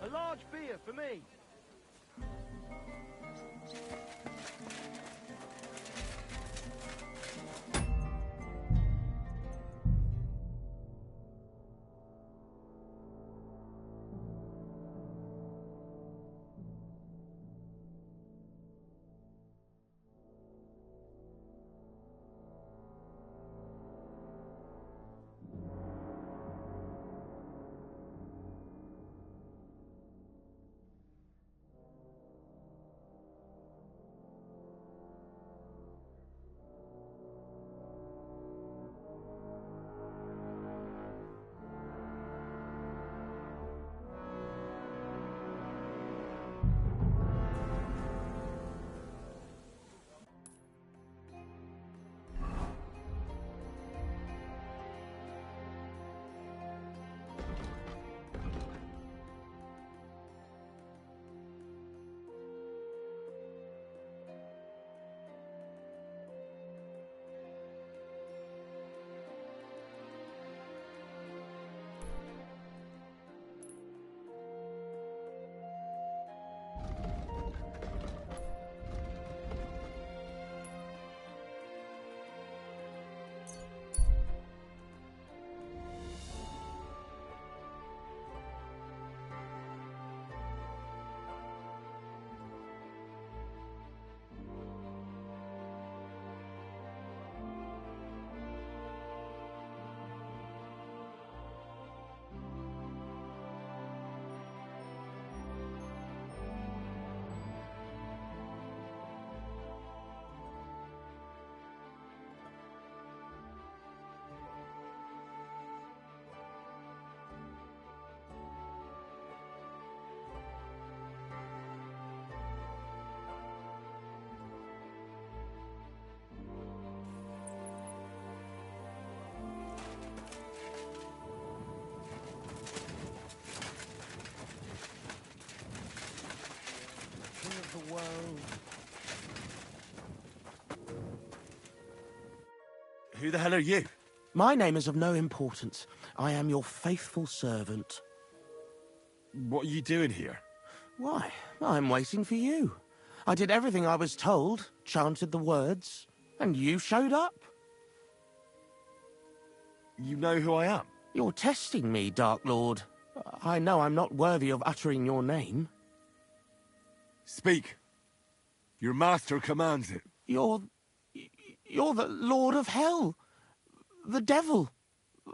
A large beer for me. The world. Who the hell are you? My name is of no importance. I am your faithful servant. What are you doing here? Why, I'm waiting for you. I did everything I was told, chanted the words, and you showed up. You know who I am? You're testing me, Dark Lord. I know I'm not worthy of uttering your name. Speak. Your master commands it. You're the Lord of Hell. The Devil.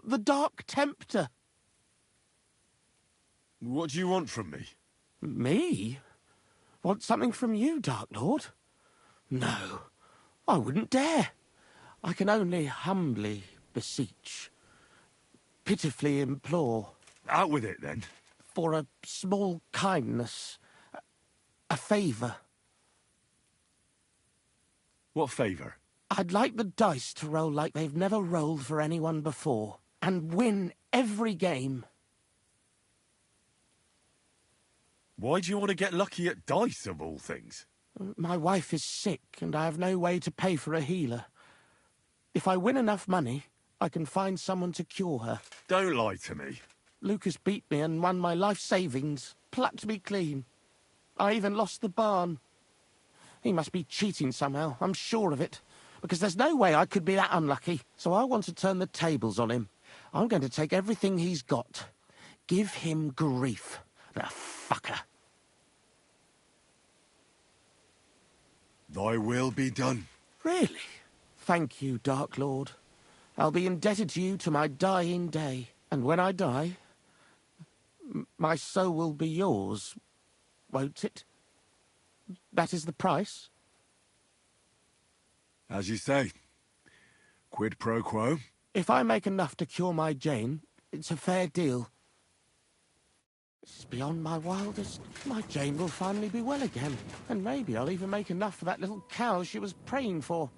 The Dark Tempter. What do you want from me? Me? Want something from you, Dark Lord? No, I wouldn't dare. I can only humbly beseech, pitifully implore. Out with it, then. For a small kindness, a favour. What favour? I'd like the dice to roll like they've never rolled for anyone before, and win every game. Why do you want to get lucky at dice, of all things? My wife is sick, and I have no way to pay for a healer. If I win enough money, I can find someone to cure her. Don't lie to me. Lucas beat me and won my life savings, plucked me clean. I even lost the barn. He must be cheating somehow, I'm sure of it, because there's no way I could be that unlucky. So I want to turn the tables on him. I'm going to take everything he's got. Give him grief, the fucker. Thy will be done. Really? Thank you, Dark Lord. I'll be indebted to you to my dying day. And when I die, my soul will be yours, won't it? That is the price? As you say. Quid pro quo? If I make enough to cure my Jane, it's a fair deal. It's beyond my wildest. My Jane will finally be well again. And maybe I'll even make enough for that little cow she was praying for.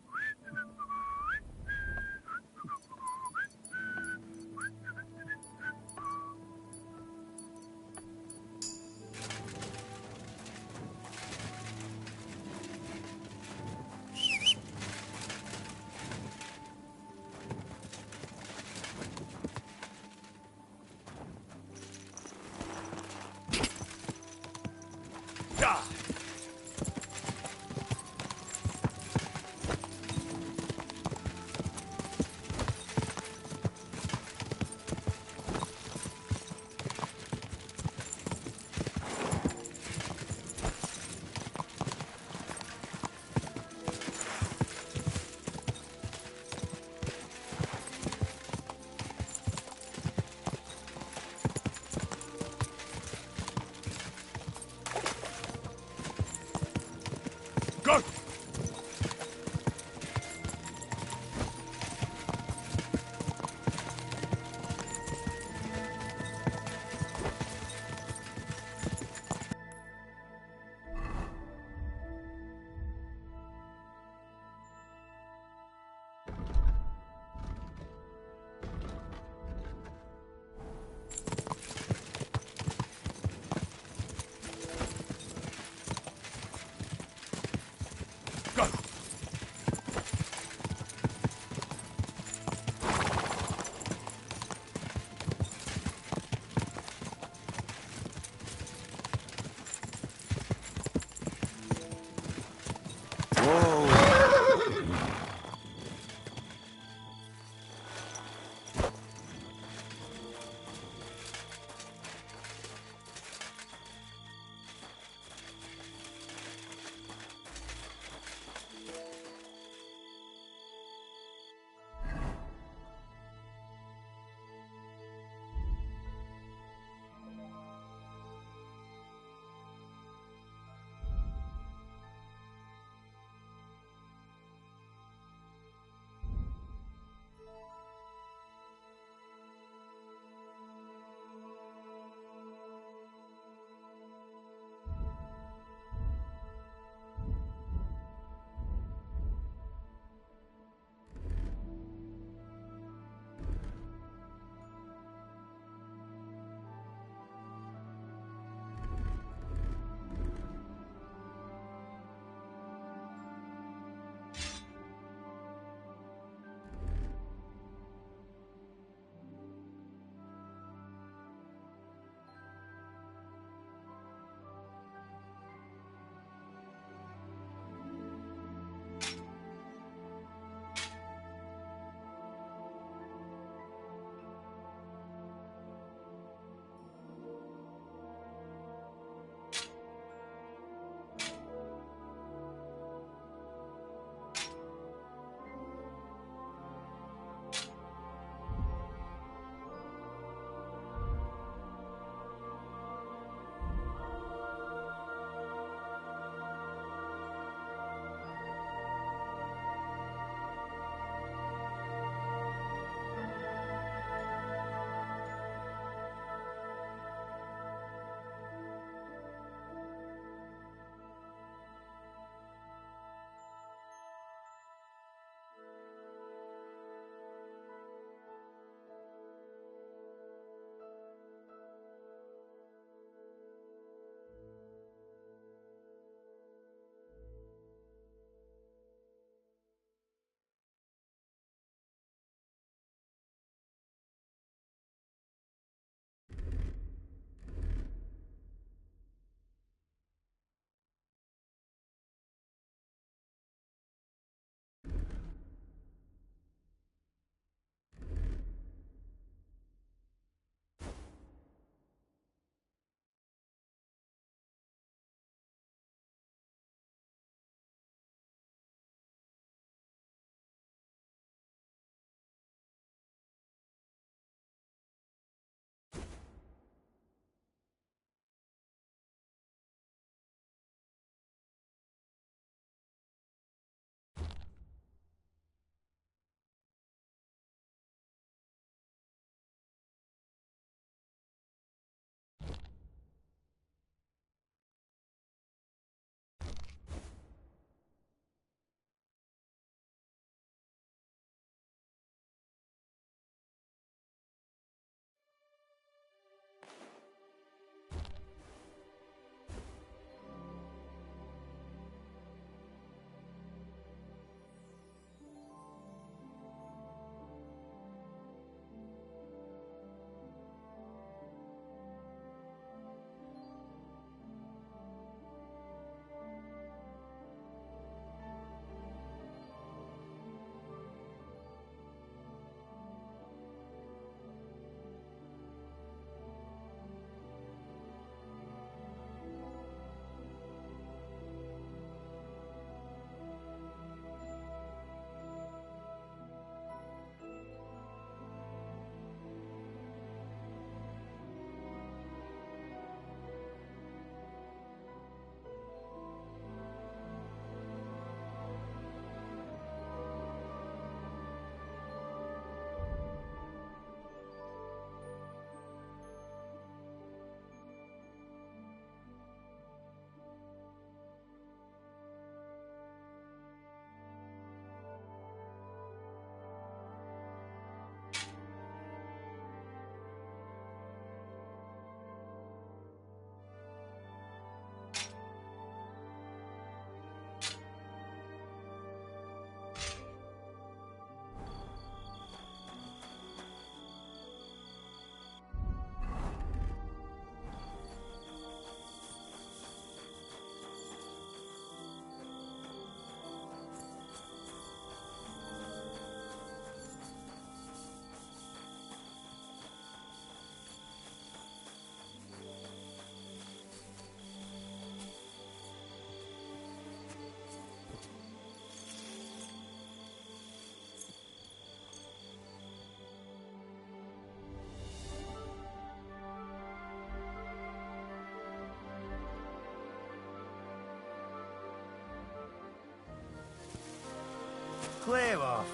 Clear off,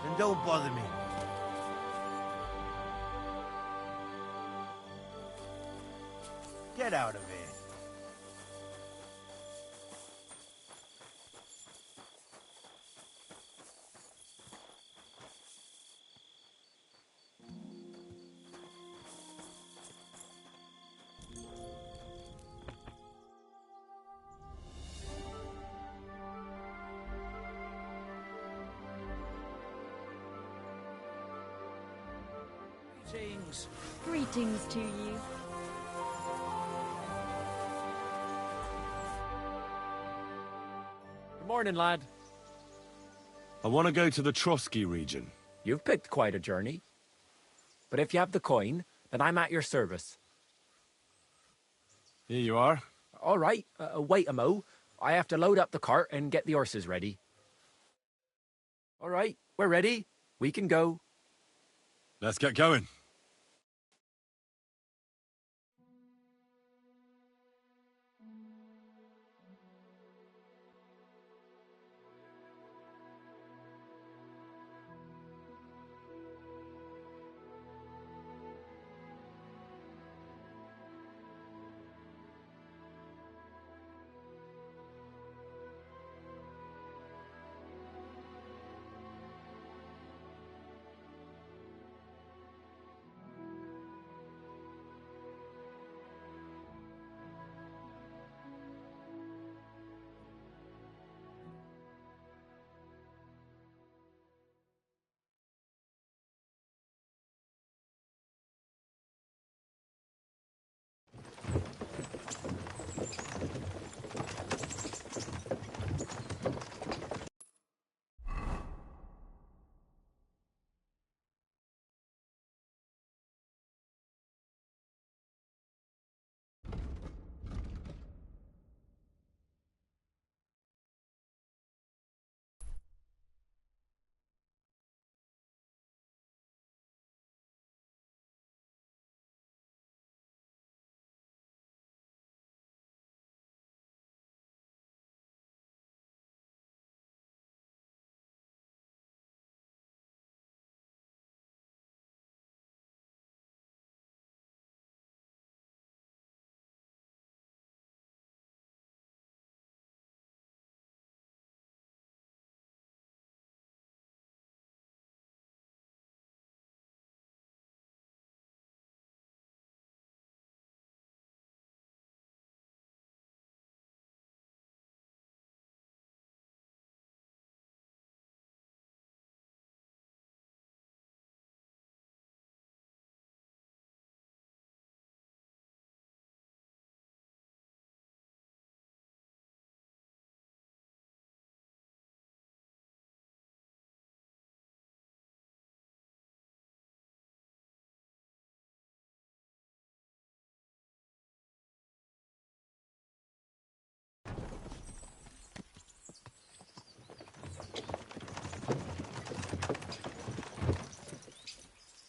and don't bother me. Get out of here. Greetings. Greetings to you. Good morning, lad. I want to go to the Trotsky region. You've picked quite a journey. But if you have the coin, then I'm at your service. Here you are. All right, wait a mo. I have to load up the cart and get the horses ready. All right, we're ready. We can go. Let's get going.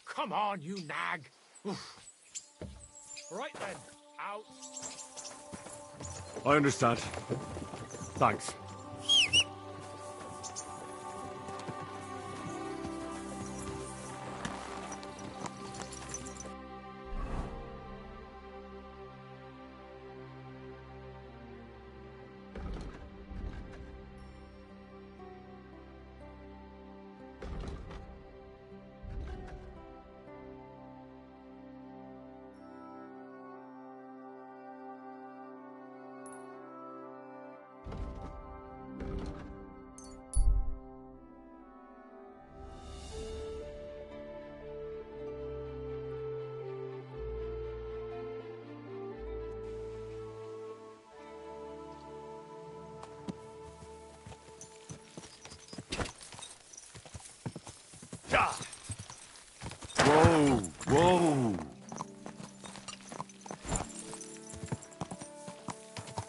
Come on, you nag. Oof. Right then, out. I understand. Thanks. Whoa, whoa.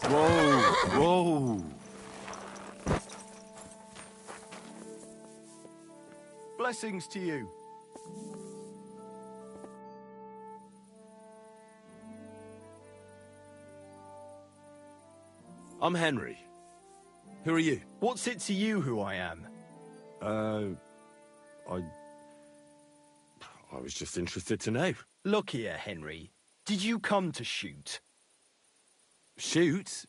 Whoa, whoa. Blessings to you. I'm Henry. Who are you? What's it to you who I am? I was just interested to know. Look here, Henry. Did you come to shoot? Shoot?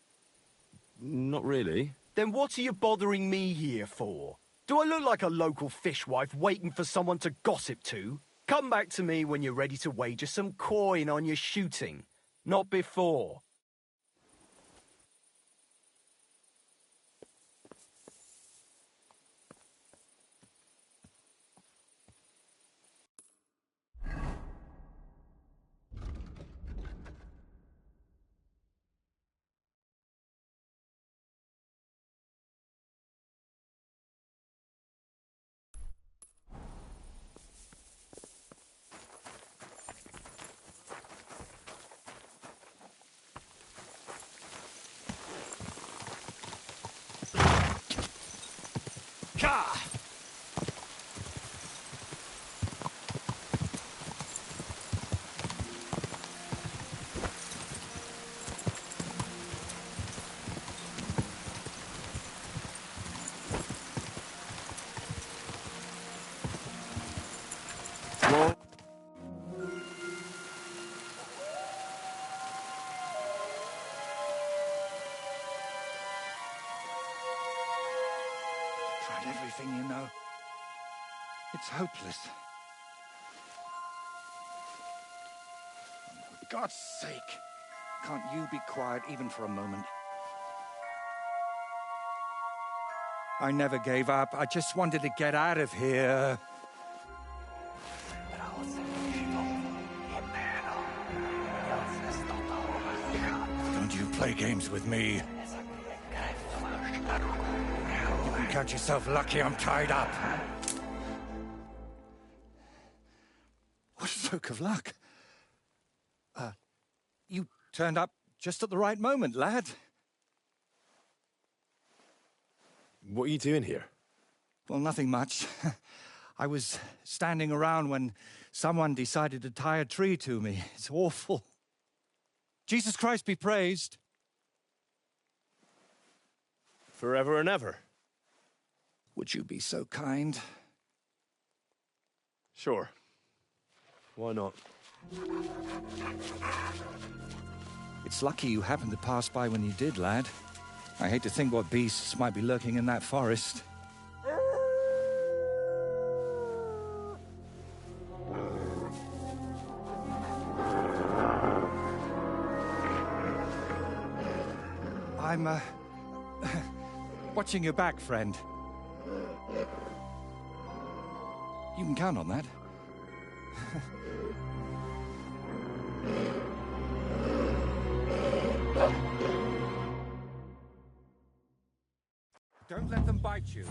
Not really. Then what are you bothering me here for? Do I look like a local fishwife waiting for someone to gossip to? Come back to me when you're ready to wager some coin on your shooting. Not before. Tried everything, you know. It's hopeless. For God's sake, can't you be quiet even for a moment? I never gave up. I just wanted to get out of here. Don't you play games with me. You can count yourself lucky I'm tied up. What a stroke of luck. You turned up just at the right moment, lad. What are you doing here? Well, nothing much. I was standing around when someone decided to tie a tree to me. It's awful. Jesus Christ be praised. Forever and ever? Would you be so kind? Sure. Why not? It's lucky you happened to pass by when you did, lad. I hate to think what beasts might be lurking in that forest. I'm, watching your back, friend. You can count on that. Don't let them bite you.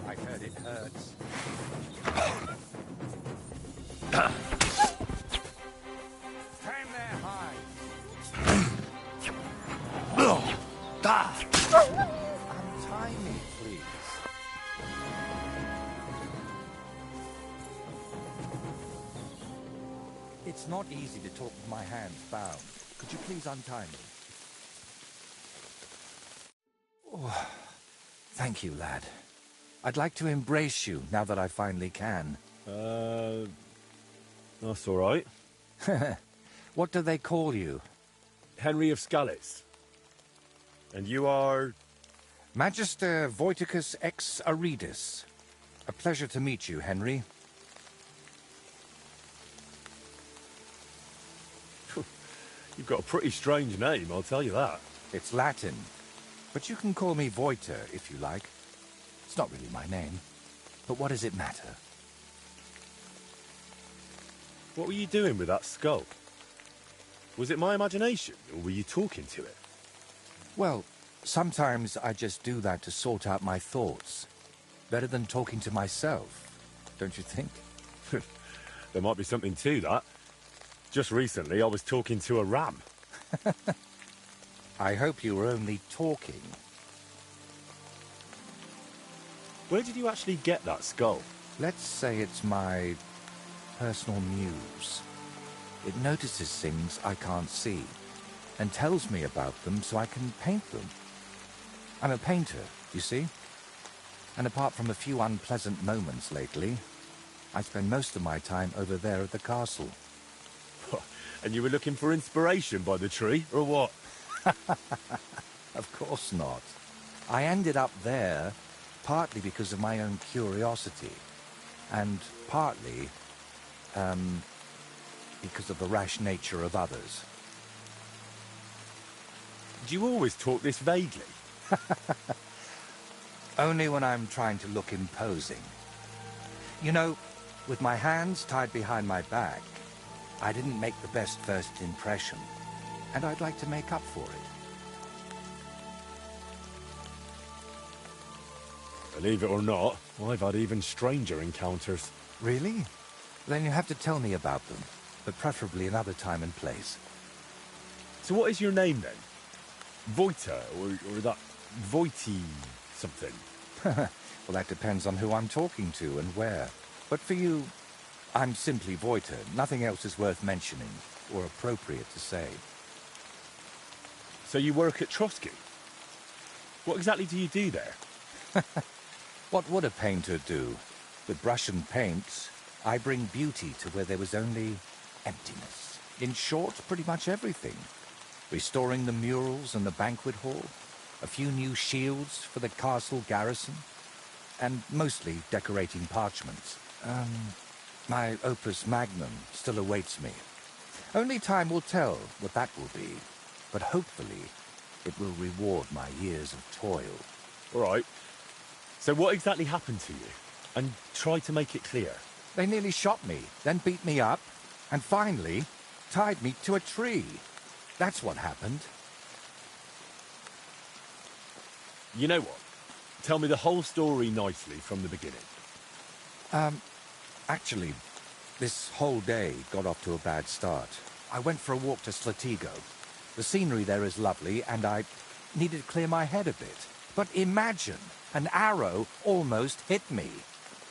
I heard it hurts. Stand there high. Untie me, please. It's not easy to talk with my hands bound. Could you please untie me? Oh, thank you, lad. I'd like to embrace you now that I finally can. That's all right. What do they call you? Henry of Scales. And you are... Magister Voiticus ex Aridus. A pleasure to meet you, Henry. You've got a pretty strange name, I'll tell you that. It's Latin, but you can call me Voiter if you like. It's not really my name, but what does it matter? What were you doing with that skull? Was it my imagination, or were you talking to it? Well, sometimes I just do that to sort out my thoughts. Better than talking to myself, don't you think? There might be something to that. Just recently, I was talking to a ram. I hope you were only talking. Where did you actually get that skull? Let's say it's my personal muse. It notices things I can't see and tells me about them so I can paint them. I'm a painter, you see? And apart from a few unpleasant moments lately, I spend most of my time over there at the castle. And you were looking for inspiration by the tree, or what? Of course not. I ended up there partly because of my own curiosity, and partly, because of the rash nature of others. Do you always talk this vaguely? Only when I'm trying to look imposing. You know, with my hands tied behind my back, I didn't make the best first impression, and I'd like to make up for it. Believe it or not, I've had even stranger encounters. Really? Then you have to tell me about them, but preferably another time and place. So what is your name then? Voita, or that Voity something? Well, that depends on who I'm talking to and where. But for you, I'm simply Voita. Nothing else is worth mentioning, or appropriate to say. So you work at Trotsky? What exactly do you do there? What would a painter do? With brush and paints, I bring beauty to where there was only emptiness. In short, pretty much everything. Restoring the murals and the banquet hall, a few new shields for the castle garrison, and mostly decorating parchments. My opus magnum still awaits me. Only time will tell what that will be, but hopefully it will reward my years of toil. All right. So what exactly happened to you? And try to make it clear. They nearly shot me, then beat me up, and finally tied me to a tree. That's what happened. You know what? Tell me the whole story nicely from the beginning. Actually, this whole day got off to a bad start. I went for a walk to Slatigo. The scenery there is lovely, and I needed to clear my head a bit. But imagine, an arrow almost hit me.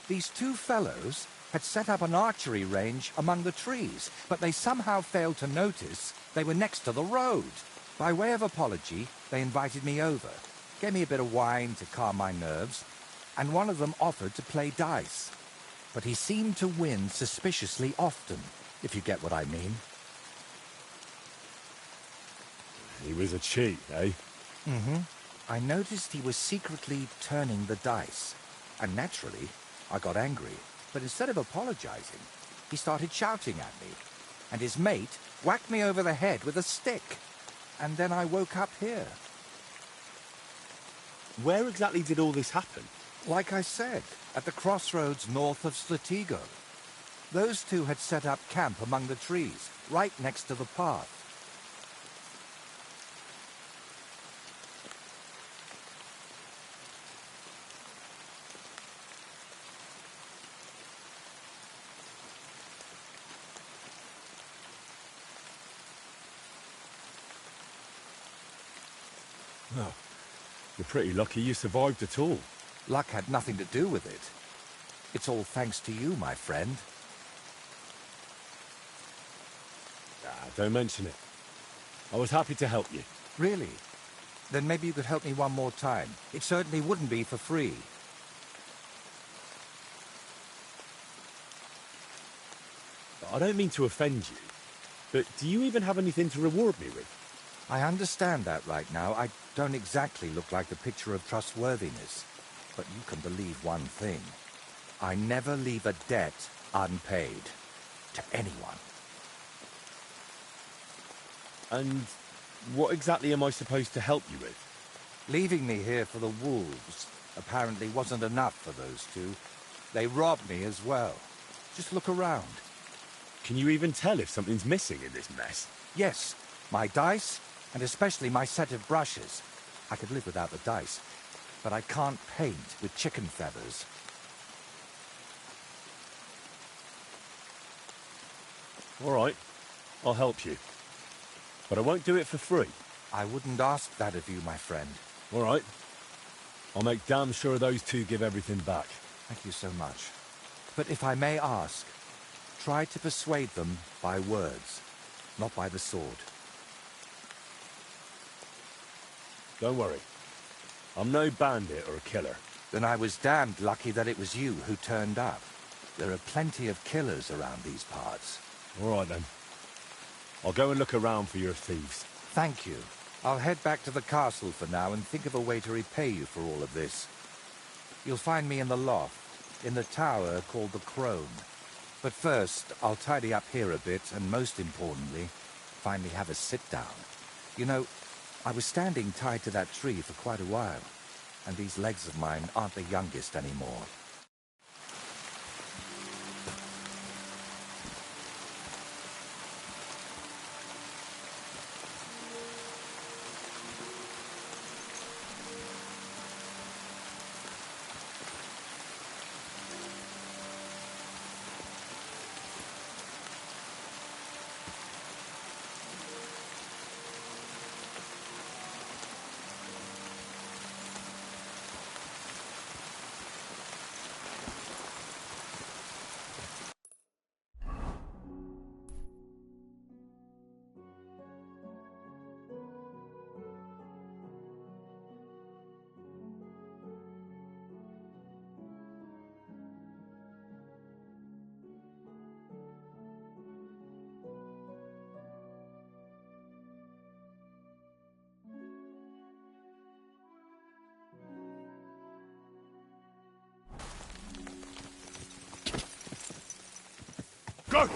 These two fellows had set up an archery range among the trees, but they somehow failed to notice they were next to the road. By way of apology, they invited me over, gave me a bit of wine to calm my nerves, and one of them offered to play dice. But he seemed to win suspiciously often, if you get what I mean. He was a cheat, eh? Mm-hmm. I noticed he was secretly turning the dice, and naturally, I got angry. But instead of apologizing, he started shouting at me, and his mate whacked me over the head with a stick. And then I woke up here. Where exactly did all this happen? Like I said, at the crossroads north of Slatigo. Those two had set up camp among the trees, right next to the path. Well, you're pretty lucky you survived at all. Luck had nothing to do with it. It's all thanks to you, my friend. Don't mention it. I was happy to help you. Really? Then maybe you could help me one more time. It certainly wouldn't be for free. I don't mean to offend you, but do you even have anything to reward me with? I understand that right now. I don't exactly look like the picture of trustworthiness. But you can believe one thing. I never leave a debt unpaid. To anyone. And what exactly am I supposed to help you with? Leaving me here for the wolves apparently wasn't enough for those two. They robbed me as well. Just look around. Can you even tell if something's missing in this mess? Yes, my dice, and especially my set of brushes. I could live without the dice, but I can't paint with chicken feathers. All right, I'll help you. But I won't do it for free. I wouldn't ask that of you, my friend. All right. I'll make damn sure those two give everything back. Thank you so much. But if I may ask, try to persuade them by words, not by the sword. Don't worry. I'm no bandit or a killer. Then I was damned lucky that it was you who turned up. There are plenty of killers around these parts. All right, then. I'll go and look around for your thieves. Thank you. I'll head back to the castle for now and think of a way to repay you for all of this. You'll find me in the loft, in the tower called the Crone. But first, I'll tidy up here a bit, and most importantly, finally have a sit-down. You know, I was standing tied to that tree for quite a while, and these legs of mine aren't the youngest anymore. Go!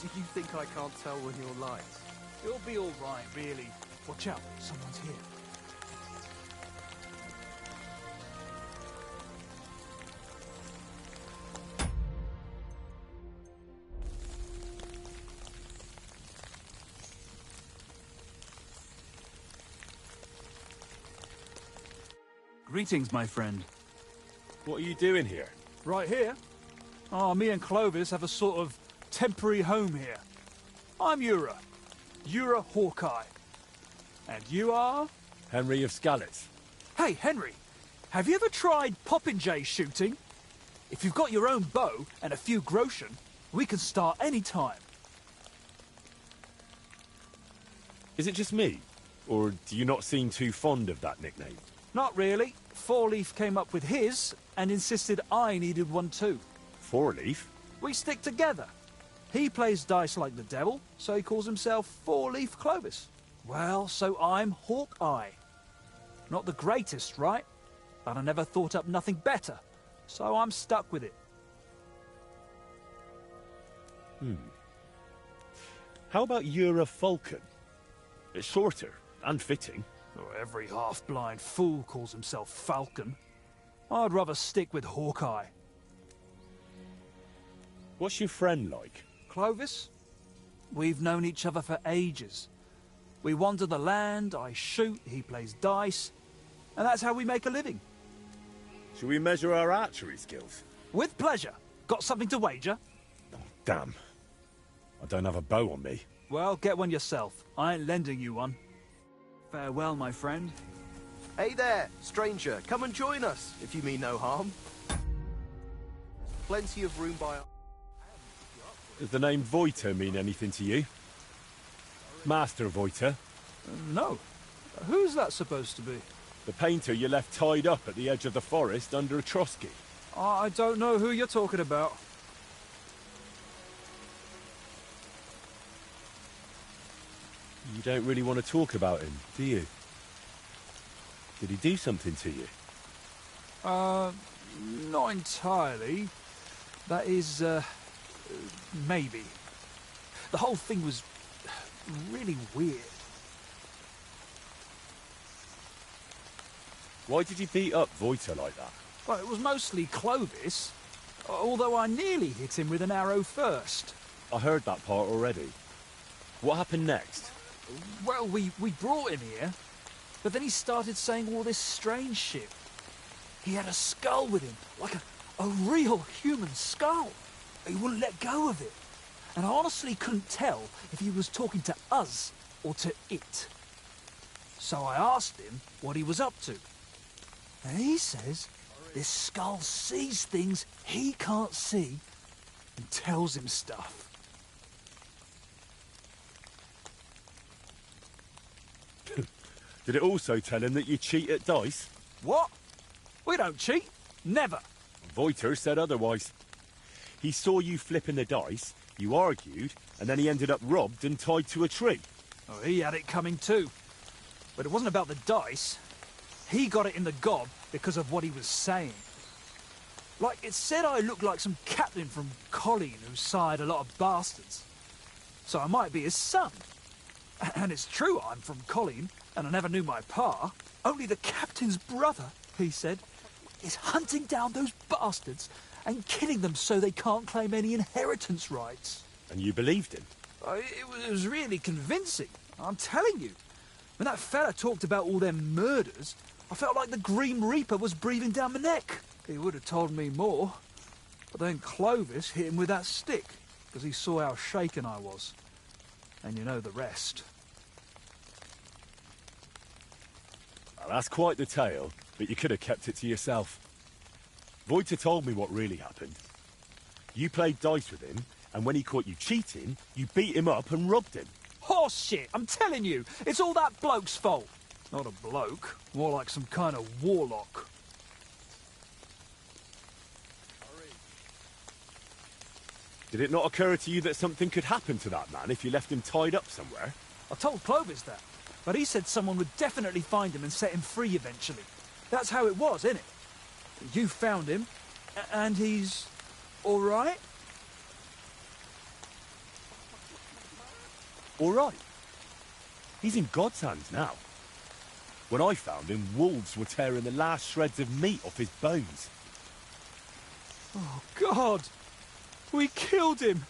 Do you think I can't tell when you're lying? You'll be all right, really. Watch out, someone's here. Greetings, my friend. What are you doing here? Right here? Oh, me and Clovis have a sort of temporary home here. I'm Ura Hawkeye. And you are? Henry of Skalitz. Hey, Henry, have you ever tried popinjay shooting? If you've got your own bow and a few groschen, we can start any time. Is it just me? Or do you not seem too fond of that nickname? Not really. Four Leaf came up with his and insisted I needed one too. Four Leaf? We stick together. He plays dice like the devil, so he calls himself Four Leaf Clovis. Well, so I'm Hawkeye. Not the greatest, right? But I never thought up nothing better, so I'm stuck with it. How about Ura Falcon? It's shorter and fitting. Oh, every half-blind fool calls himself Falcon. I'd rather stick with Hawkeye. What's your friend like? Clovis? We've known each other for ages. We wander the land, I shoot, he plays dice, and that's how we make a living. Shall we measure our archery skills? With pleasure. Got something to wager? Oh, damn. I don't have a bow on me. Well, get one yourself. I ain't lending you one. Farewell, my friend. Hey there, stranger. Come and join us, if you mean no harm. Plenty of room by... Does the name Voiter mean anything to you? Master Voiter? No. Who's that supposed to be? The painter you left tied up at the edge of the forest under a Trotsky. I don't know who you're talking about. You don't really want to talk about him, do you? Did he do something to you? Not entirely. That is, maybe. The whole thing was really weird. Why did you beat up Voiter like that? Well, it was mostly Clovis, although I nearly hit him with an arrow first. I heard that part already. What happened next? Well, we brought him here, but then he started saying all this strange shit. He had a skull with him, like a real human skull. He wouldn't let go of it. And I honestly couldn't tell if he was talking to us or to it. So I asked him what he was up to. And he says this skull sees things he can't see and tells him stuff. Did it also tell him that you cheat at dice? What? We don't cheat. Never. Voiter said otherwise. He saw you flipping the dice, you argued, and then he ended up robbed and tied to a tree. Oh, he had it coming too. But it wasn't about the dice. He got it in the gob because of what he was saying. Like, it said I looked like some captain from Colleen who sired a lot of bastards. So I might be his son. And it's true I'm from Colleen, and I never knew my pa. Only the captain's brother, he said, is hunting down those bastards and killing them so they can't claim any inheritance rights. And you believed him? It was really convincing, I'm telling you. When that fella talked about all them murders, I felt like the Grim Reaper was breathing down my neck. He would have told me more. But then Clovis hit him with that stick, because he saw how shaken I was. And you know the rest. Well, that's quite the tale, but you could have kept it to yourself. Voiter told me what really happened. You played dice with him, and when he caught you cheating, you beat him up and robbed him. Horse shit, I'm telling you, it's all that bloke's fault. Not a bloke, more like some kind of warlock. Did it not occur to you that something could happen to that man if you left him tied up somewhere? I told Clovis that, but he said someone would definitely find him and set him free eventually. That's how it was, innit? You found him, and he's all right? All right. He's in God's hands now. When I found him, wolves were tearing the last shreds of meat off his bones. Oh, God! We killed him!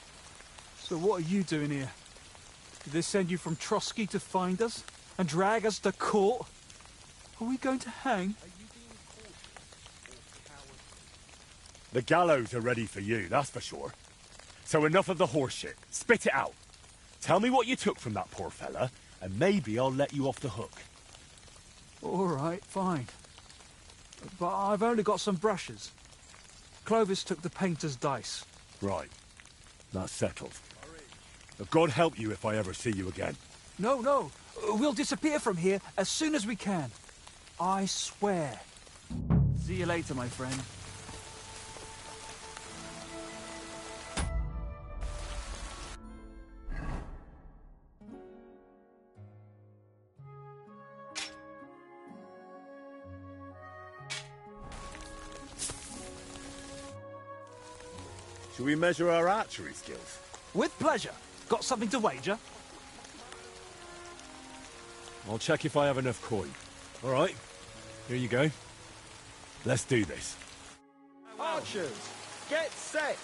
So what are you doing here? Did they send you from Trotsky to find us? And drag us to court? Are we going to hang? The gallows are ready for you, that's for sure. So enough of the horse shit. Spit it out. Tell me what you took from that poor fella, and maybe I'll let you off the hook. All right, fine. But I've only got some brushes. Clovis took the painter's dice. Right. That's settled. God help you if I ever see you again. No. We'll disappear from here as soon as we can. I swear. See you later, my friend. Shall we measure our archery skills? With pleasure. Got something to wager? I'll check if I have enough coin. All right, here you go. Let's do this. Archers, get set!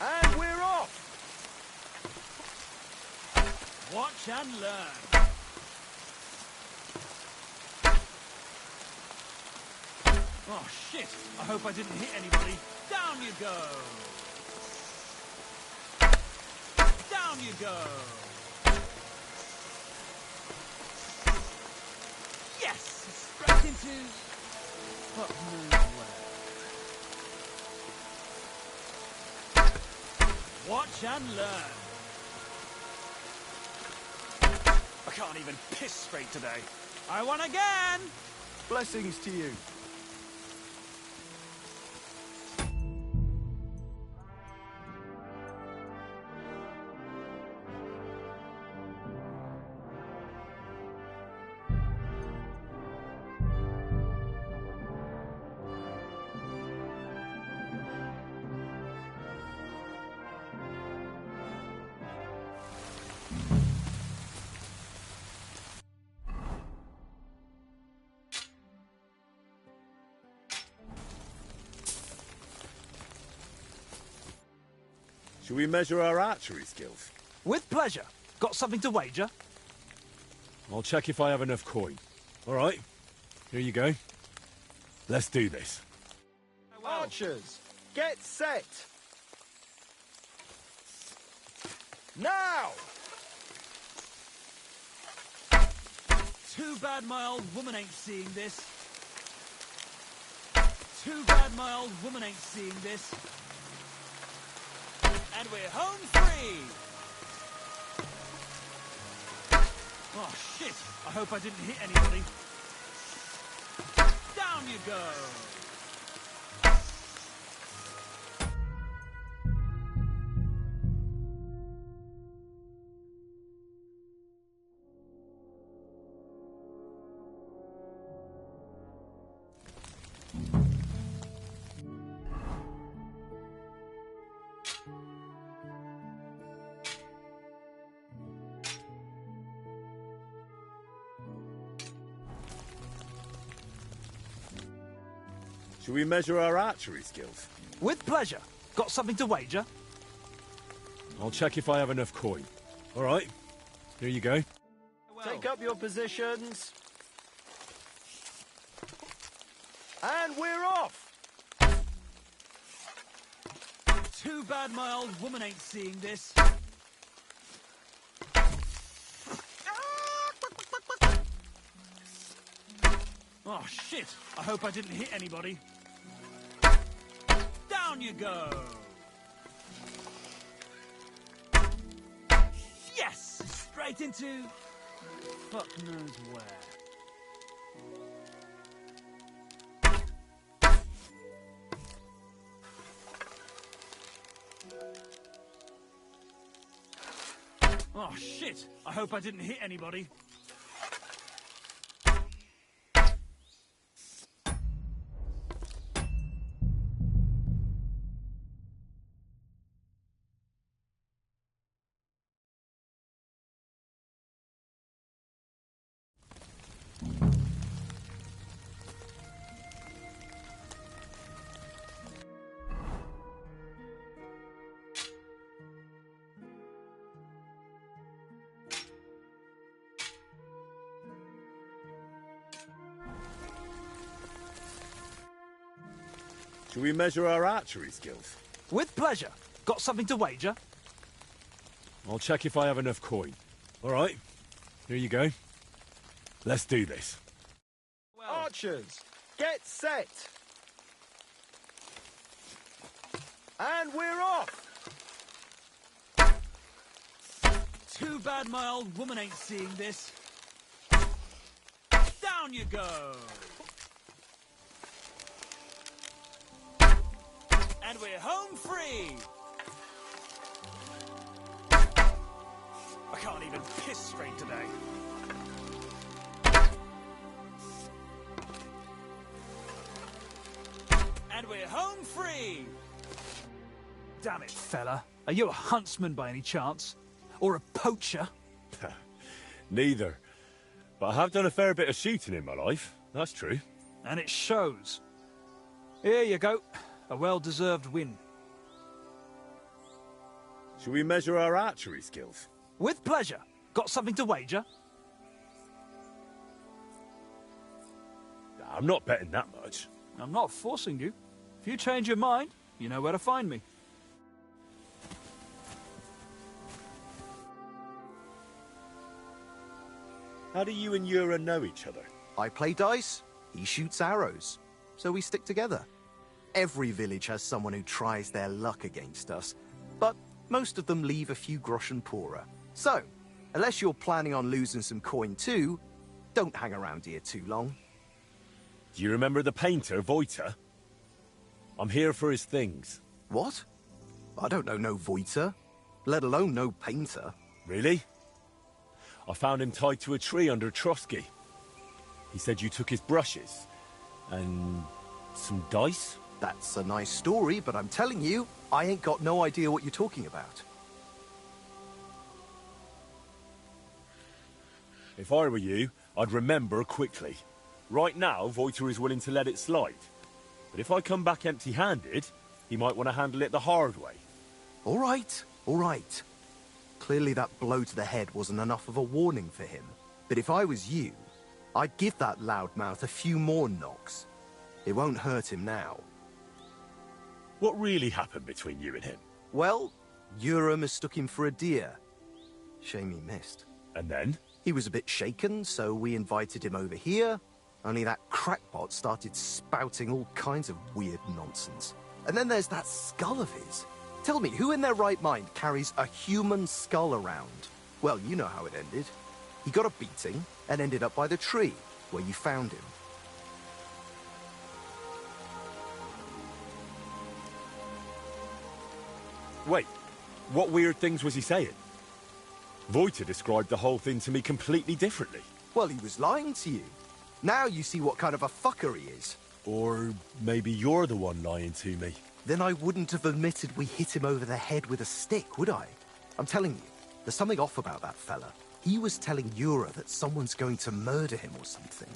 And we're off! Watch and learn. Oh, shit. I hope I didn't hit anybody. Down you go. Down you go. Yes! Straight into... fuck knows where. Watch and learn. I can't even piss straight today. I won again! Blessings to you. Should we measure our archery skills? With pleasure. Got something to wager? I'll check if I have enough coin. All right, here you go. Let's do this. Archers, get set! Now! Too bad my old woman ain't seeing this. Too bad my old woman ain't seeing this. And we're home free! Oh, shit! I hope I didn't hit anybody. Down you go! Should we measure our archery skills? With pleasure. Got something to wager? I'll check if I have enough coin. All right, here you go. Take up your positions. And we're off! Too bad my old woman ain't seeing this. Oh, shit! I hope I didn't hit anybody. Down you go! Yes! Straight into... fuck knows where. Oh, shit! I hope I didn't hit anybody. Should we measure our archery skills? With pleasure. Got something to wager? I'll check if I have enough coin. All right, here you go. Let's do this. Archers, get set! And we're off! Too bad my old woman ain't seeing this. Down you go! And we're home free! I can't even piss straight today. And we're home free! Damn it, fella. Are you a huntsman by any chance? Or a poacher? Neither. But I have done a fair bit of shooting in my life. That's true. And it shows. Here you go. A well-deserved win. Shall we measure our archery skills? With pleasure. Got something to wager? I'm not betting that much. I'm not forcing you. If you change your mind, you know where to find me. How do you and Yura know each other? I play dice, he shoots arrows, so we stick together. Every village has someone who tries their luck against us, but most of them leave a few groschen poorer. So, unless you're planning on losing some coin too, don't hang around here too long. Do you remember the painter, Voita? I'm here for his things. What? I don't know no Voiter, let alone no painter. Really? I found him tied to a tree under Trotsky. He said you took his brushes and some dice? That's a nice story, but I'm telling you, I ain't got no idea what you're talking about. If I were you, I'd remember quickly. Right now, Voiter is willing to let it slide. But if I come back empty-handed, he might want to handle it the hard way. All right, all right. Clearly that blow to the head wasn't enough of a warning for him. But if I was you, I'd give that loudmouth a few more knocks. It won't hurt him now. What really happened between you and him? Well, Yura mistook him for a deer. Shame he missed. And then? He was a bit shaken, so we invited him over here. Only that crackpot started spouting all kinds of weird nonsense. And then there's that skull of his. Tell me, who in their right mind carries a human skull around? Well, you know how it ended. He got a beating and ended up by the tree, where you found him. Wait, what weird things was he saying? Voiter described the whole thing to me completely differently. Well, he was lying to you. Now you see what kind of a fucker he is. Or maybe you're the one lying to me. Then I wouldn't have admitted we hit him over the head with a stick, would I? I'm telling you, there's something off about that fella. He was telling Yura that someone's going to murder him or something.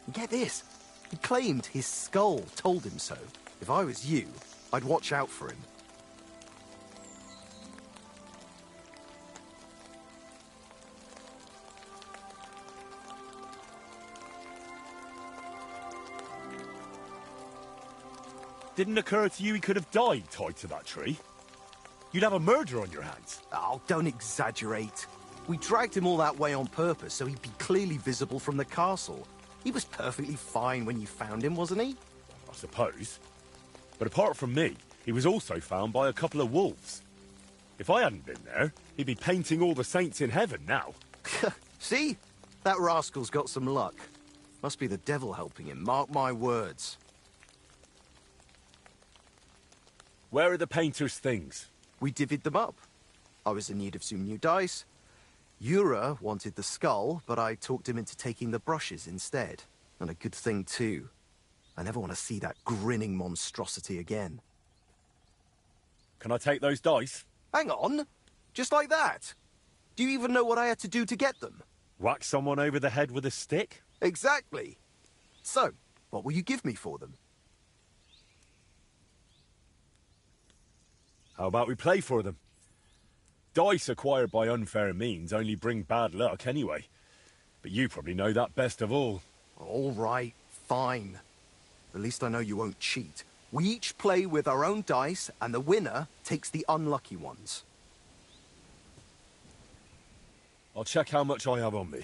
And get this, he claimed his skull told him so. If I was you, I'd watch out for him. Didn't occur to you he could have died tied to that tree? You'd have a murder on your hands. Oh, don't exaggerate. We dragged him all that way on purpose so he'd be clearly visible from the castle. He was perfectly fine when you found him, wasn't he? I suppose. But apart from me, he was also found by a couple of wolves. If I hadn't been there, he'd be painting all the saints in heaven now. See? That rascal's got some luck. Must be the devil helping him, mark my words. Where are the painter's things? We divvied them up. I was in need of some new dice. Yura wanted the skull, but I talked him into taking the brushes instead. And a good thing, too. I never want to see that grinning monstrosity again. Can I take those dice? Hang on! Just like that? Do you even know what I had to do to get them? Whack someone over the head with a stick? Exactly. So, what will you give me for them? How about we play for them? Dice acquired by unfair means only bring bad luck anyway. But you probably know that best of all. All right, fine. At least I know you won't cheat. We each play with our own dice, and the winner takes the unlucky ones. I'll check how much I have on me.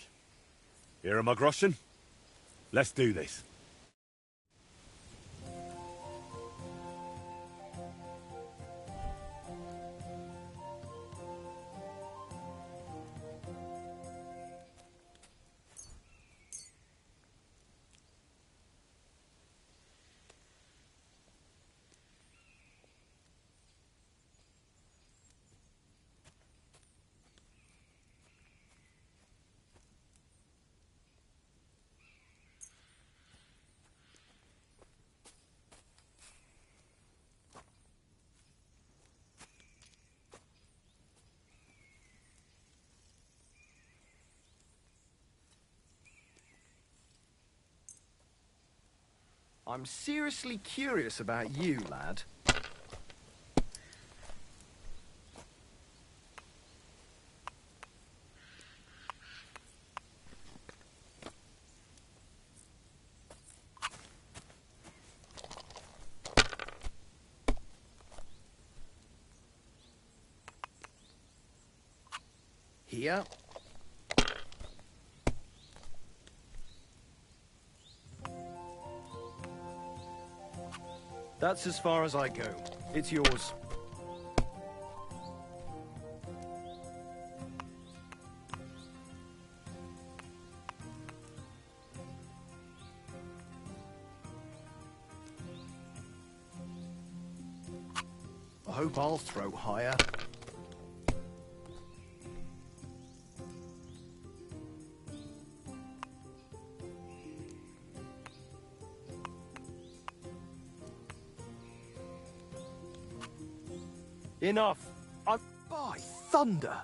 Here are my groschen. Let's do this. I'm seriously curious about you, lad. Here. That's as far as I go. It's yours. I hope I'll throw higher. Enough! By thunder!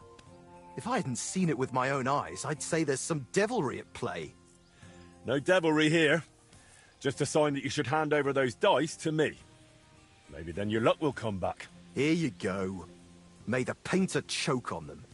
If I hadn't seen it with my own eyes, I'd say there's some devilry at play. No devilry here. Just a sign that you should hand over those dice to me. Maybe then your luck will come back. Here you go. May the painter choke on them.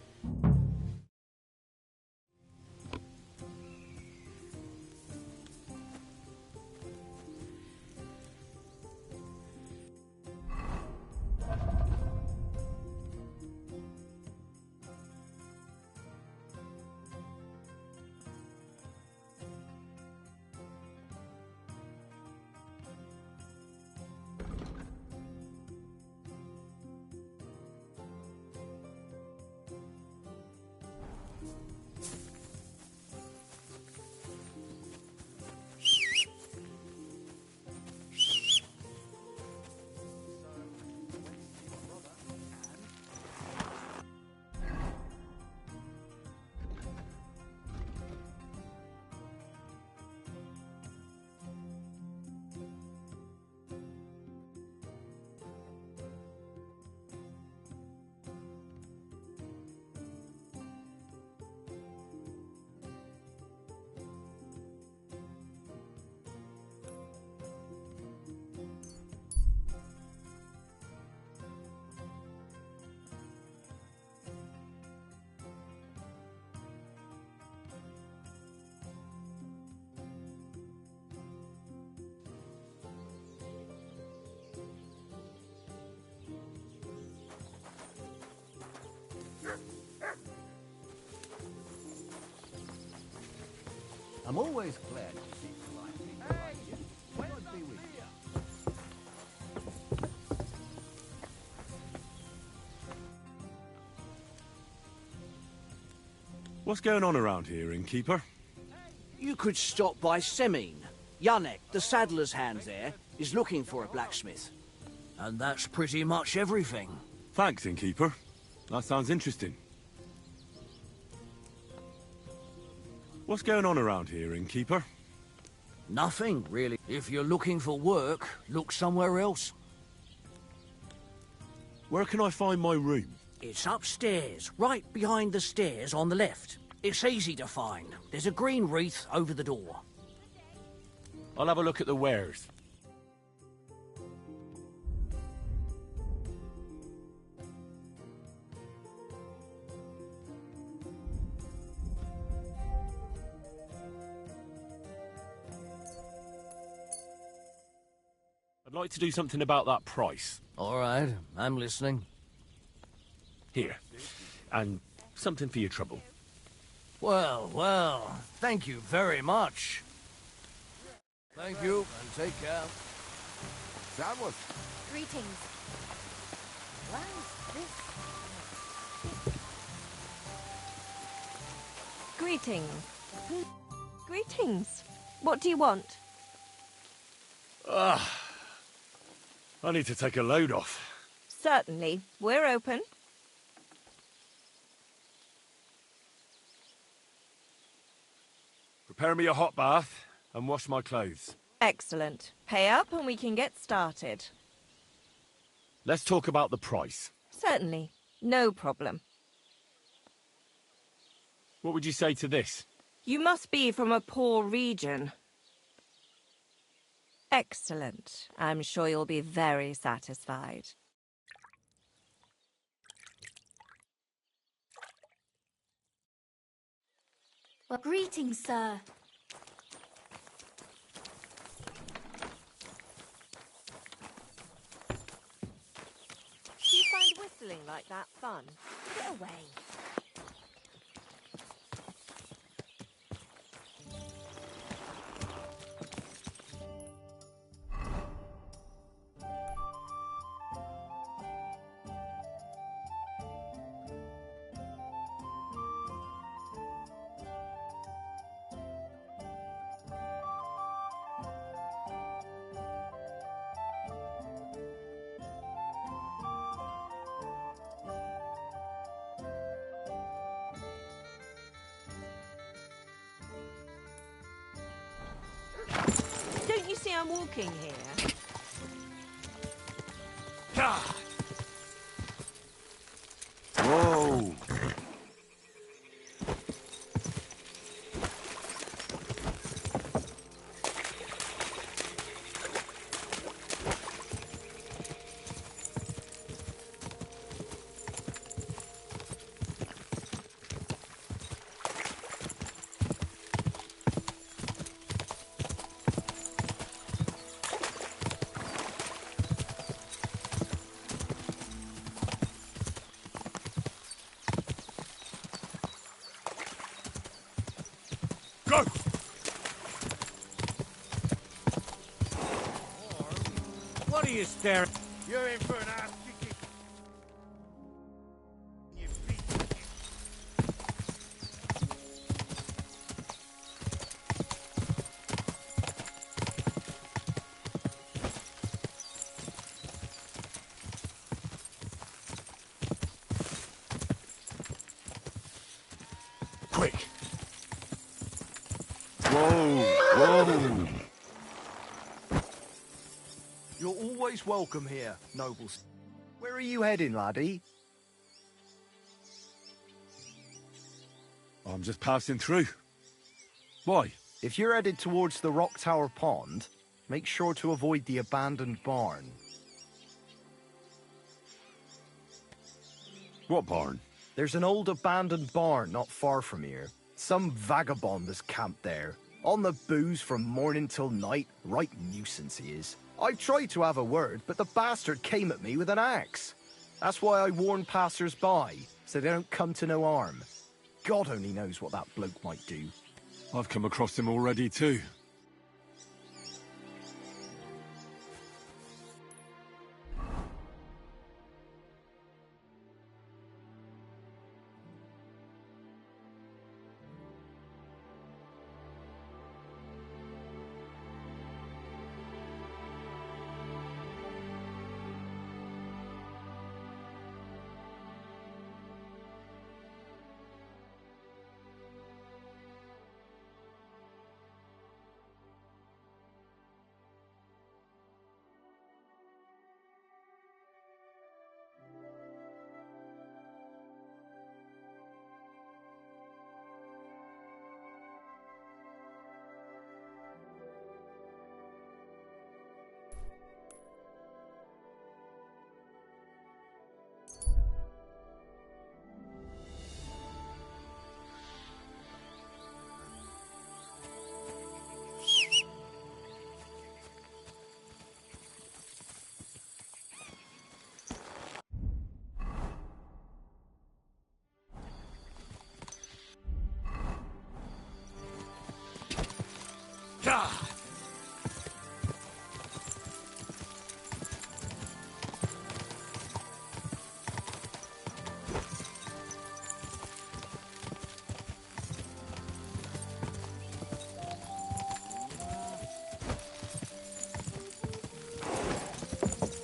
I'm always glad to see polite people like you. God be with you. What's going on around here, innkeeper? You could stop by Semin. Yannick, the saddler's hand there, is looking for a blacksmith. And that's pretty much everything. Thanks, innkeeper. That sounds interesting. What's going on around here, innkeeper? Nothing, really. If you're looking for work, look somewhere else. Where can I find my room? It's upstairs, right behind the stairs on the left. It's easy to find. There's a green wreath over the door. I'll have a look at the wares. I'd like to do something about that price. All right, I'm listening. Here. And something for your trouble. Well, thank you very much. Thank you, and take care. Servus. Greetings. Where's this? Greetings. Greetings. What do you want? I need to take a load off. Certainly. We're open. Prepare me a hot bath and wash my clothes. Excellent. Pay up and we can get started. Let's talk about the price. Certainly. No problem. What would you say to this? You must be from a poor region. Excellent. I'm sure you'll be very satisfied. Well, greetings, sir. Do you find whistling like that fun? Put it away. I'm walking here? Whoa! Go! What are you staring? You're in for an ass kicking. You beat. Quick! Whoa! Whoa! You're always welcome here, nobles. Where are you heading, laddie? I'm just passing through. Why? If you're headed towards the Rock Tower Pond, make sure to avoid the abandoned barn. What barn? There's an old abandoned barn not far from here. Some vagabond has camped there. On the booze from morning till night. Right nuisance he is. I tried to have a word, but the bastard came at me with an axe. That's why I warn passers-by, so they don't come to no harm. God only knows what that bloke might do. I've come across him already too.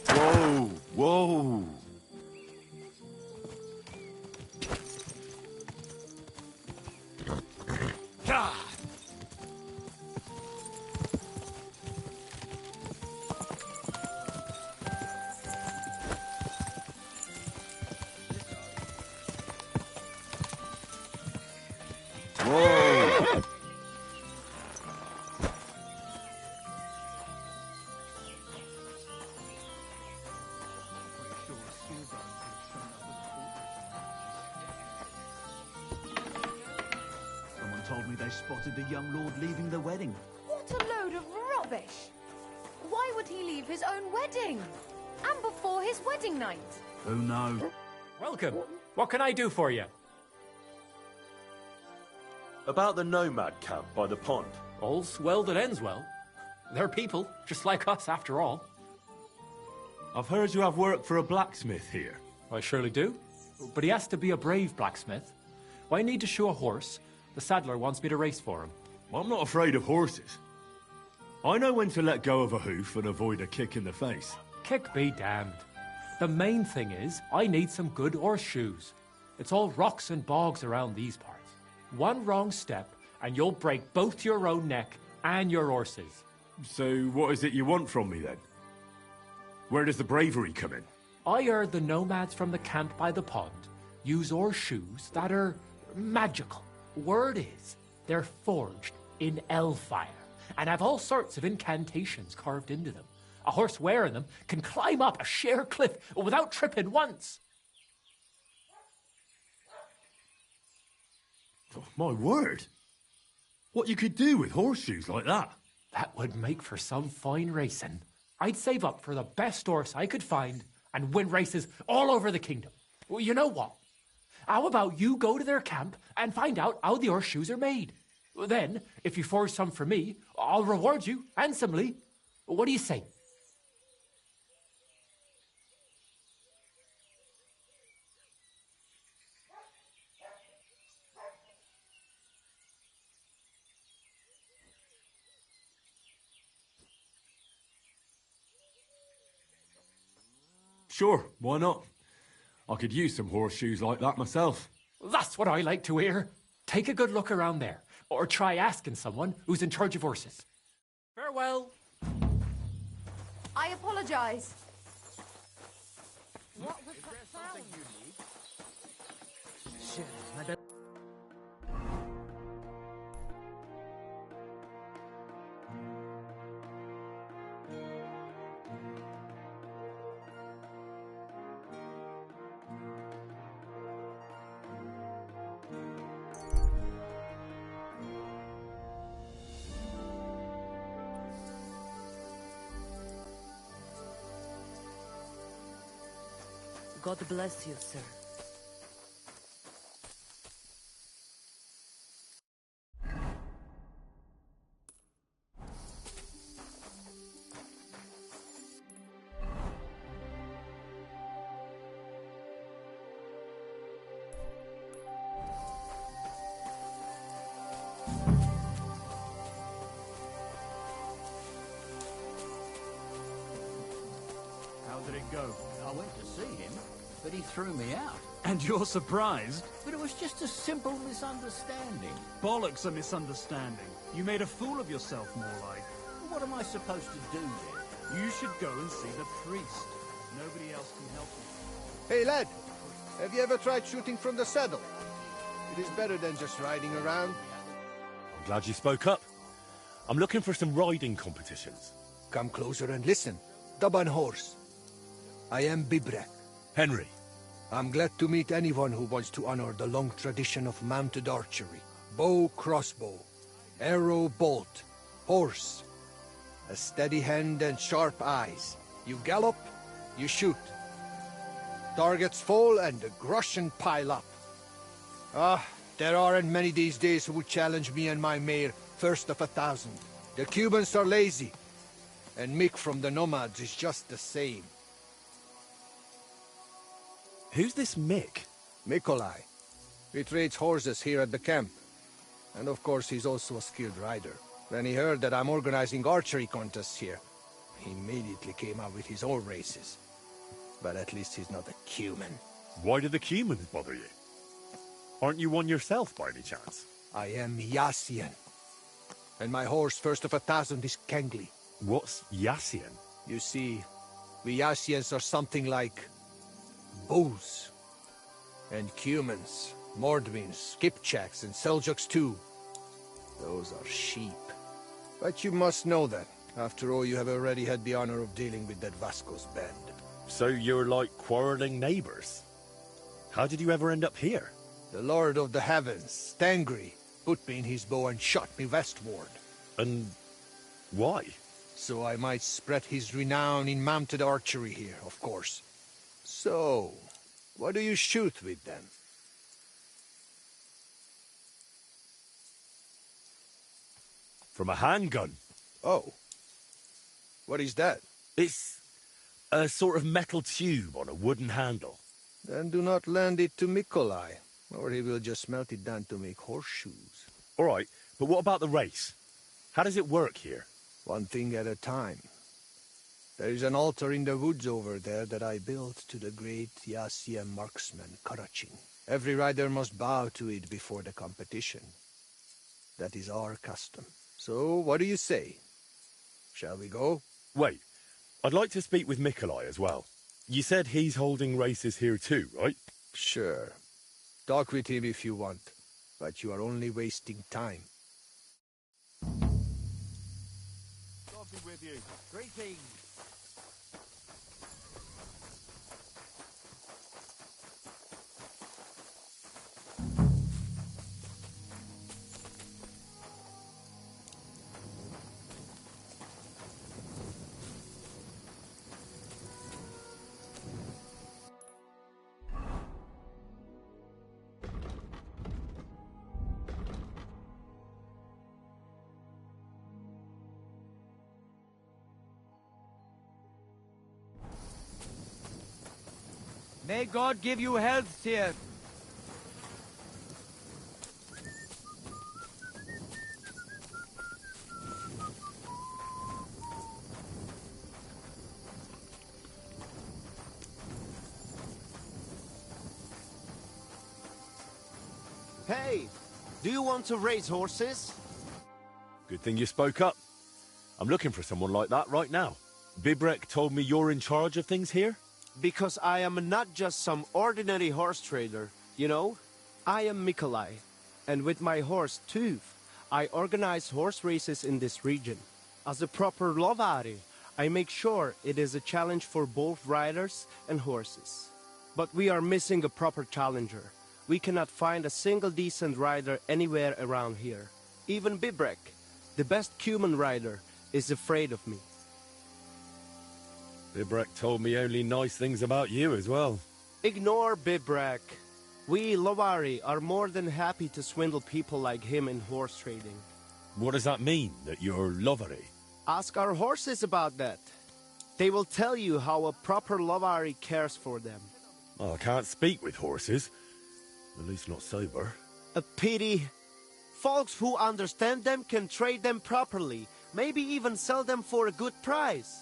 Whoa! Whoa! Whoa! Someone told me they spotted the young lord leaving the wedding. What a load of rubbish! Why would he leave his own wedding? And before his wedding night? Who knows? Welcome. What can I do for you? About the nomad camp by the pond. All's well that ends well. They're people, just like us, after all. I've heard you have work for a blacksmith here. I surely do. But he has to be a brave blacksmith. I need to show a horse. The saddler wants me to race for him. I'm not afraid of horses. I know when to let go of a hoof and avoid a kick in the face. Kick be damned. The main thing is, I need some good horseshoes. It's all rocks and bogs around these parts. One wrong step, and you'll break both your own neck and your horse's. So what is it you want from me, then? Where does the bravery come in? I heard the nomads from the camp by the pond use horseshoes that are magical. Word is, they're forged in hellfire and have all sorts of incantations carved into them. A horse wearing them can climb up a sheer cliff without tripping once. Oh, my word! What you could do with horseshoes like that? That would make for some fine racing. I'd save up for the best horse I could find and win races all over the kingdom. Well, you know what? How about you go to their camp and find out how the horseshoes are made? Then, if you forge some for me, I'll reward you handsomely. What do you say? Sure, why not? I could use some horseshoes like that myself. That's what I like to hear. Take a good look around there, or try asking someone who's in charge of horses. Farewell. I apologize. What was that sound? God bless you, sir. How did it go? I went to see him, but he threw me out. And you're surprised? But it was just a simple misunderstanding. Bollocks a misunderstanding. You made a fool of yourself, more like. What am I supposed to do then? You should go and see the priest. Nobody else can help you. Hey, lad. Have you ever tried shooting from the saddle? It is better than just riding around. I'm glad you spoke up. I'm looking for some riding competitions. Come closer and listen. Daban horse. I am Bibrek. Henry. I'm glad to meet anyone who wants to honor the long tradition of mounted archery. Bow, crossbow, arrow, bolt, horse. A steady hand and sharp eyes. You gallop, you shoot. Targets fall and the groschen pile up. There aren't many these days who would challenge me and my mare, first of 1,000. The Cubans are lazy, and Mick from the Nomads is just the same. Who's this Mick? Mikolai. He trades horses here at the camp. And of course he's also a skilled rider. When he heard that I'm organizing archery contests here, he immediately came out with his own races. But at least he's not a Cuman. Why do the Cumans bother you? Aren't you one yourself by any chance? I am Yassian. And my horse, first of 1,000, is Kengli. What's Yassian? You see, we Yassians are something like bulls. And Cumans, Mordvins, Skipchaks, and Seljuks too. Those are sheep. But you must know that. After all, you have already had the honor of dealing with that Vasco's band. So you're like quarreling neighbors. How did you ever end up here? The Lord of the Heavens, Stangri, put me in his bow and shot me westward. And why? So I might spread his renown in mounted archery here, of course. So, what do you shoot with then? From a handgun. Oh. What is that? It's a sort of metal tube on a wooden handle. Then do not lend it to Mikolai, or he will just melt it down to make horseshoes. All right, but what about the race? How does it work here? One thing at a time. There is an altar in the woods over there that I built to the great Yassian marksman, Karachin. Every rider must bow to it before the competition. That is our custom. So, what do you say? Shall we go? Wait, I'd like to speak with Mikolai as well. You said he's holding races here too, right? Sure. Talk with him if you want, but you are only wasting time. God be with you. Greetings. May God give you health, Sir. Hey, do you want to race horses? Good thing you spoke up. I'm looking for someone like that right now. Bibrek told me you're in charge of things here? Because I am not just some ordinary horse trader, you know? I am Mikolai, and with my horse Tooth, I organize horse races in this region. As a proper lovari, I make sure it is a challenge for both riders and horses. But we are missing a proper challenger. We cannot find a single decent rider anywhere around here. Even Bibrek, the best human rider, is afraid of me. Bibrek told me only nice things about you as well. Ignore Bibrek. We Lovari are more than happy to swindle people like him in horse trading. What does that mean, that you're Lovari? Ask our horses about that. They will tell you how a proper Lovari cares for them. Well, I can't speak with horses. At least not sober. A pity. Folks who understand them can trade them properly, maybe even sell them for a good price.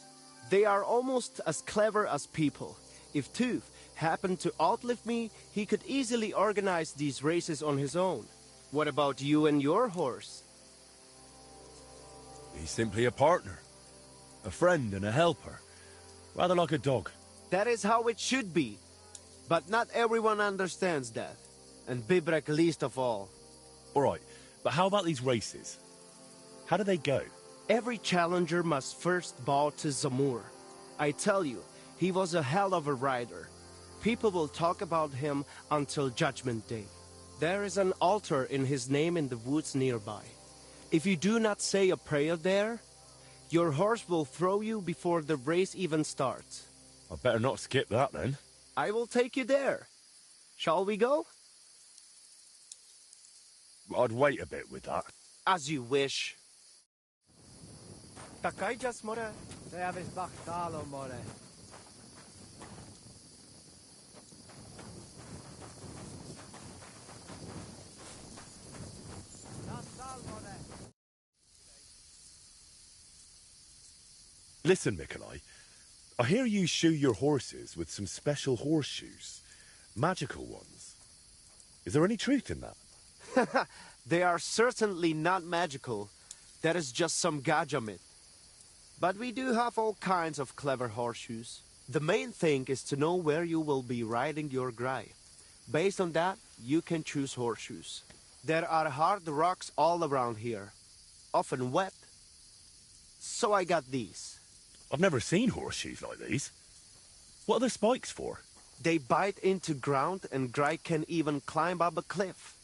They are almost as clever as people. If Tooth happened to outlive me, he could easily organize these races on his own. What about you and your horse? He's simply a partner. A friend and a helper. Rather like a dog. That is how it should be. But not everyone understands that. And Bibrek least of all. Alright, but how about these races? How do they go? Every challenger must first bow to Zamur. I tell you, he was a hell of a rider. People will talk about him until Judgment Day. There is an altar in his name in the woods nearby. If you do not say a prayer there, your horse will throw you before the race even starts. I better not skip that then. I will take you there. Shall we go? I'd wait a bit with that. As you wish. Takaijas more. Seavis bachtalo more. Listen, Mikolai. I hear you shoe your horses with some special horseshoes. Magical ones. Is there any truth in that? They are certainly not magical. That is just some gaja myth. But we do have all kinds of clever horseshoes. The main thing is to know where you will be riding your grai. Based on that, you can choose horseshoes. There are hard rocks all around here, often wet. So I got these. I've never seen horseshoes like these. What are the spikes for? They bite into ground and Grai can even climb up a cliff.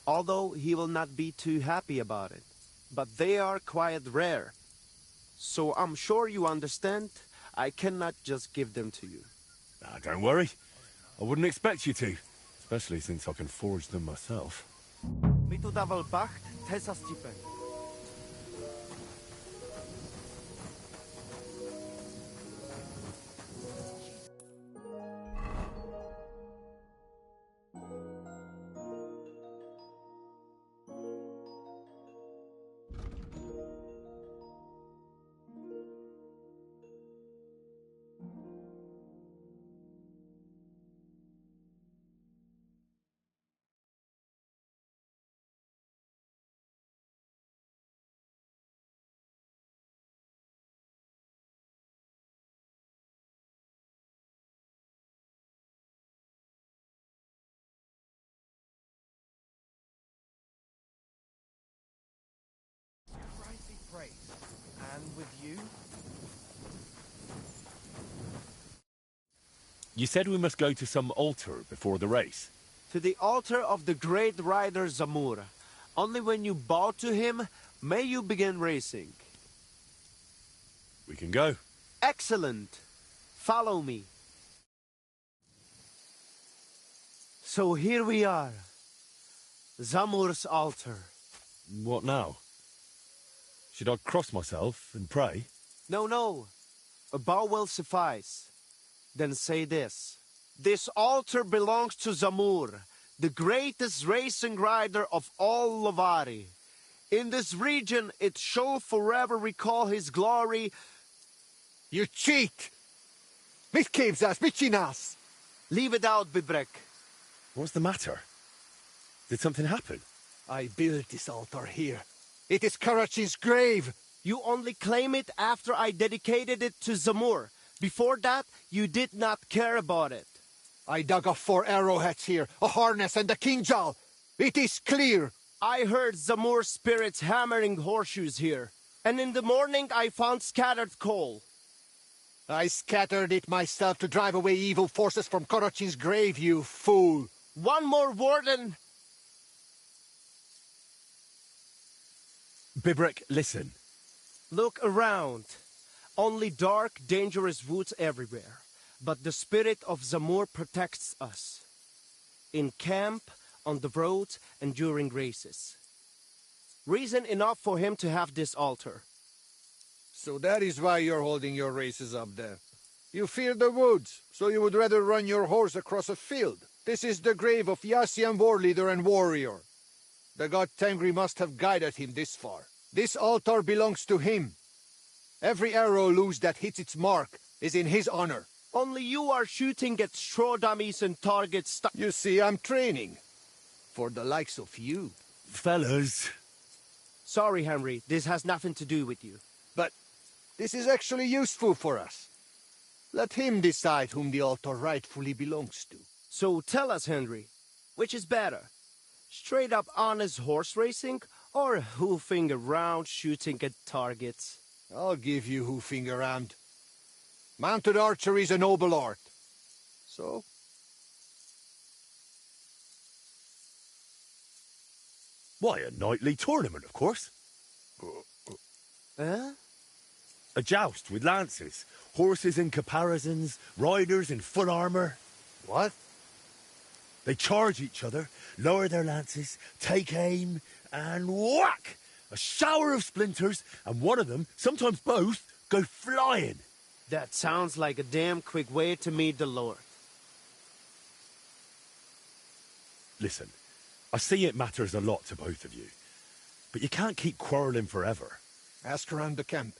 Although he will not be too happy about it. But they are quite rare. So I'm sure you understand, I cannot just give them to you. Don't worry. I wouldn't expect you to. Especially since I can forge them myself. Mi tu dawał pacht, tesa stipen. You said we must go to some altar before the race. To the altar of the great rider Zamur. Only when you bow to him, may you begin racing. We can go. Excellent. Follow me. So here we are. Zamur's altar. What now? Should I cross myself and pray? No, no. A bow will suffice. Then say this. This altar belongs to Zamur, the greatest racing rider of all Lovari. In this region, it shall forever recall his glory. You cheat! Miscaves us, Michinas! Leave it out, Bibrek. What's the matter? Did something happen? I built this altar here. It is Karachin's grave! You only claim it after I dedicated it to Zamur. Before that, you did not care about it. I dug up 4 arrowheads here, a harness and a kinjal. It is clear. I heard Zamur spirits hammering horseshoes here. And in the morning, I found scattered coal. I scattered it myself to drive away evil forces from Karachin's grave, you fool. One more word and... Bibrek, listen. Look around. Only dark, dangerous woods everywhere. But the spirit of Zamur protects us. In camp, on the roads, and during races. Reason enough for him to have this altar. So that is why you're holding your races up there. You fear the woods, so you would rather run your horse across a field. This is the grave of Yassian war leader and warrior. The god Tengri must have guided him this far. This altar belongs to him. Every arrow loose that hits its mark is in his honor. Only you are shooting at straw dummies and targets. You see, I'm training. For the likes of you. Fellas. Sorry, Henry. This has nothing to do with you. But this is actually useful for us. Let him decide whom the altar rightfully belongs to. So tell us, Henry, which is better? Straight up honest horse racing, or hoofing around shooting at targets? I'll give you hoofing around. Mounted archery is a noble art. So? Why, a knightly tournament, of course. Huh? A joust with lances, horses in caparisons, riders in full armour. What? They charge each other, lower their lances, take aim, and whack! A shower of splinters, and one of them, sometimes both, go flying. That sounds like a damn quick way to meet the Lord. Listen, I see it matters a lot to both of you, but you can't keep quarrelling forever. Ask around the camp.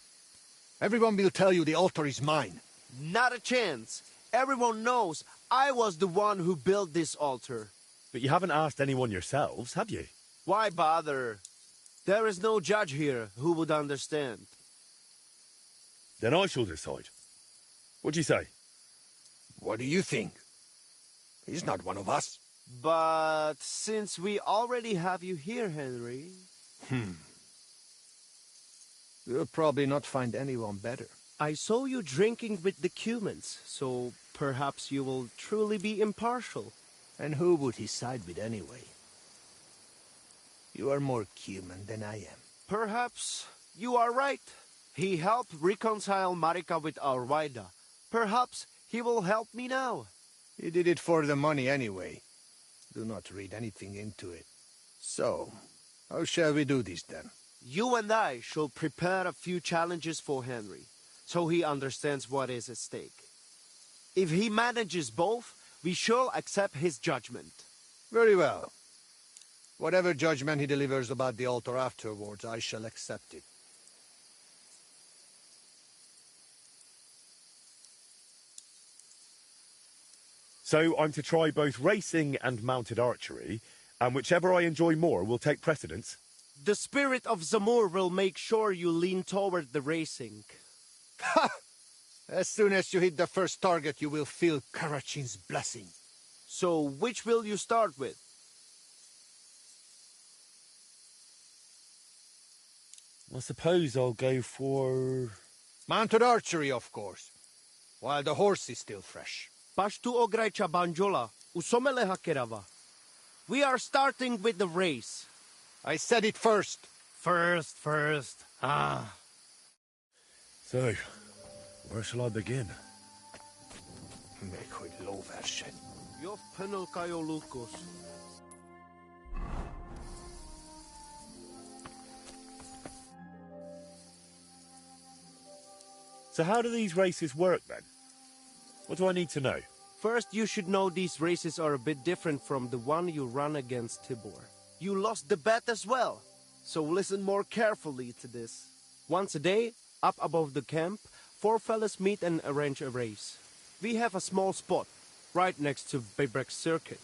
Everyone will tell you the altar is mine. Not a chance. Everyone knows I was the one who built this altar. But you haven't asked anyone yourselves, have you? Why bother? There is no judge here who would understand. Then I shall decide. What do you say? What do you think? He's not one of us. But since we already have you here, Henry... You'll probably not find anyone better. I saw you drinking with the Cumans, so perhaps you will truly be impartial. And who would he side with anyway? You are more Cuman than I am. Perhaps you are right. He helped reconcile Marika with our Waida. Perhaps he will help me now. He did it for the money anyway. Do not read anything into it. So, how shall we do this then? You and I shall prepare a few challenges for Henry, so he understands what is at stake. If he manages both, we shall accept his judgment. Very well. Whatever judgment he delivers about the altar afterwards, I shall accept it. So I'm to try both racing and mounted archery, and whichever I enjoy more will take precedence? The spirit of Zamur will make sure you lean toward the racing. Ha! As soon as you hit the first target, you will feel Karachin's blessing. So, which will you start with? I suppose I'll go for... Mounted archery, of course. While the horse is still fresh. Pashtu ograjcha banjola, usomele hakerava. We are starting with the race. I said it first. First. Ah. So, where shall I begin? Mekoid lovershen. Jov penel kajo lukos. So how do these races work then? What do I need to know? First, you should know these races are a bit different from the one you run against Tibor. You lost the bet as well, so listen more carefully to this. Once a day, up above the camp, 4 fellas meet and arrange a race. We have a small spot, right next to Bebrek Circuit.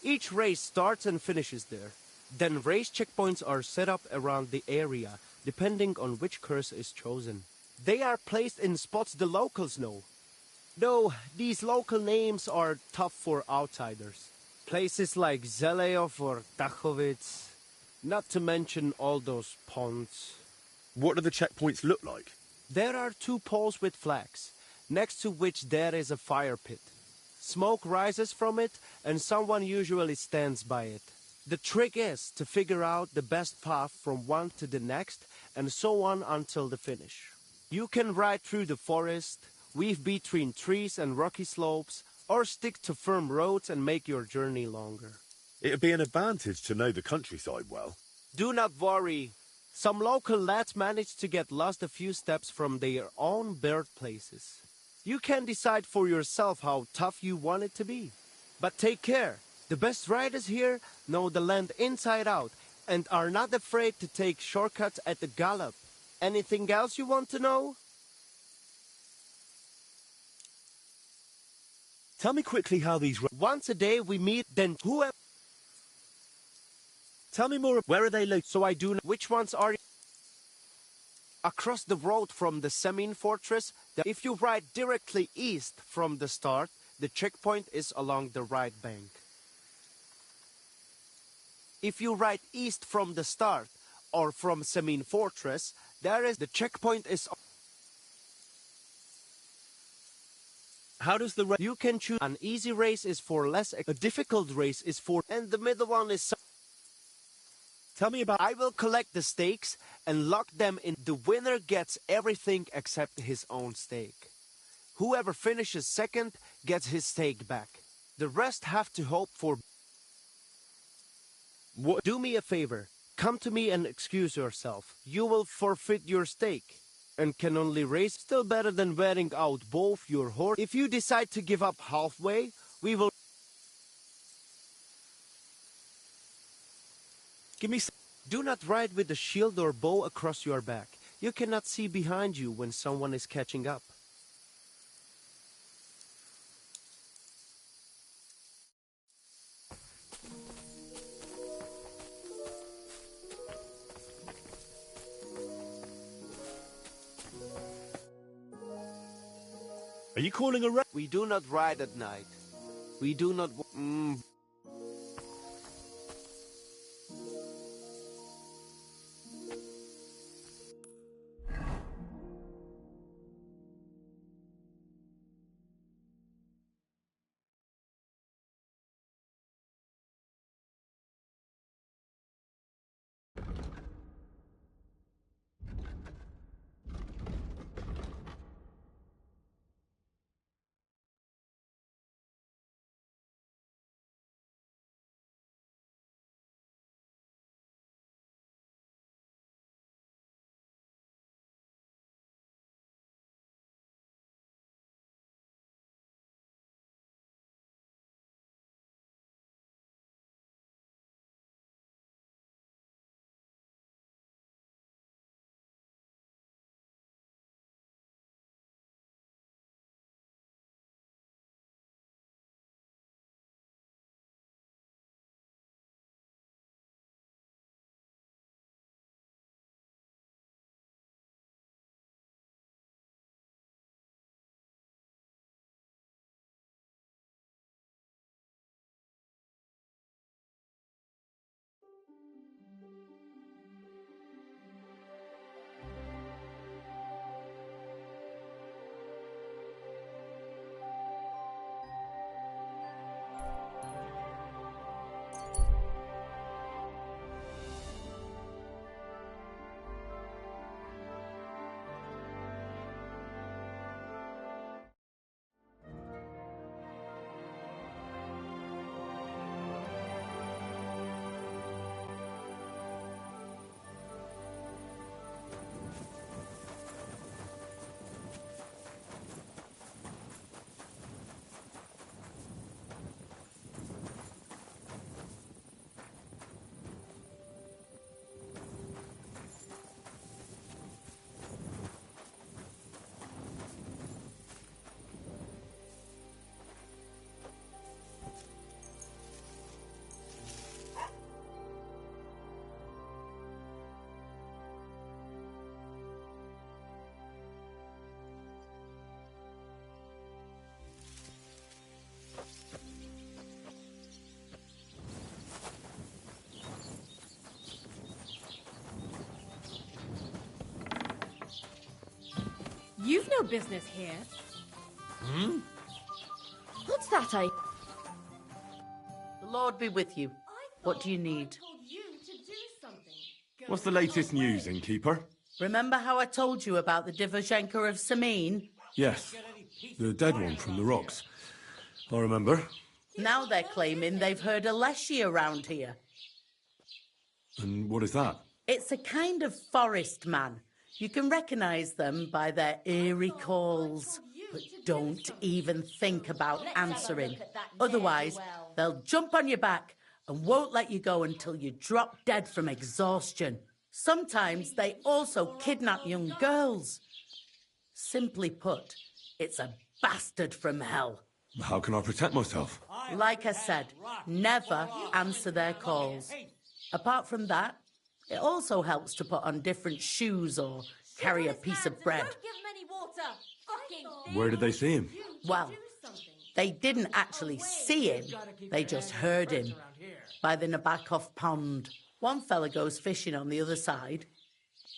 Each race starts and finishes there. Then race checkpoints are set up around the area, depending on which course is chosen. They are placed in spots the locals know. Though these local names are tough for outsiders. Places like Zeleov or Tachovitz, not to mention all those ponds. What do the checkpoints look like? There are 2 poles with flags, next to which there is a fire pit. Smoke rises from it, and someone usually stands by it. The trick is to figure out the best path from one to the next, and so on until the finish. You can ride through the forest, weave between trees and rocky slopes, or stick to firm roads and make your journey longer. It'd be an advantage to know the countryside well. Do not worry. Some local lads managed to get lost a few steps from their own birthplaces. You can decide for yourself how tough you want it to be. But take care. The best riders here know the land inside out and are not afraid to take shortcuts at the gallop. Anything else you want to know? Tell me quickly how these... Once a day we meet, then whoever... Tell me more. Where are they located? So I do know which ones are... Across the road from the Semin fortress, if you ride directly east from the start, the checkpoint is along the right bank. If you ride east from the start, or from Semin fortress, the checkpoint is... How does the... You can choose. An easy race is for less, a difficult race is for... And the middle one is... Tell me about... I will collect the stakes and lock them in. The winner gets everything except his own stake. Whoever finishes second gets his stake back. The rest have to hope for... What? Do me a favor. Come to me and excuse yourself. You will forfeit your stake. And can only race, still better than wearing out both your horse. If you decide to give up halfway, we will... Give me some... Do not ride with a shield or bow across your back. You cannot see behind you when someone is catching up. Are you calling a... We do not ride at night. We do not... no business here. Hmm? What's that I... The Lord be with you. What do you need? What's the latest news, innkeeper? Remember how I told you about the Divoshenko of Samin? Yes, the dead one from the rocks. I remember. Now they're claiming they've heard a leshy around here. And what is that? It's a kind of forest man. You can recognise them by their eerie calls. But don't even think about answering. Otherwise, they'll jump on your back and won't let you go until you drop dead from exhaustion. Sometimes they also kidnap young girls. Simply put, it's a bastard from hell. How can I protect myself? Like I said, never answer their calls. Apart from that, it also helps to put on different shoes or carry a piece of bread. Where did they see him? Well, they didn't actually see him. They just heard him by the Nabokov pond. One fella goes fishing on the other side.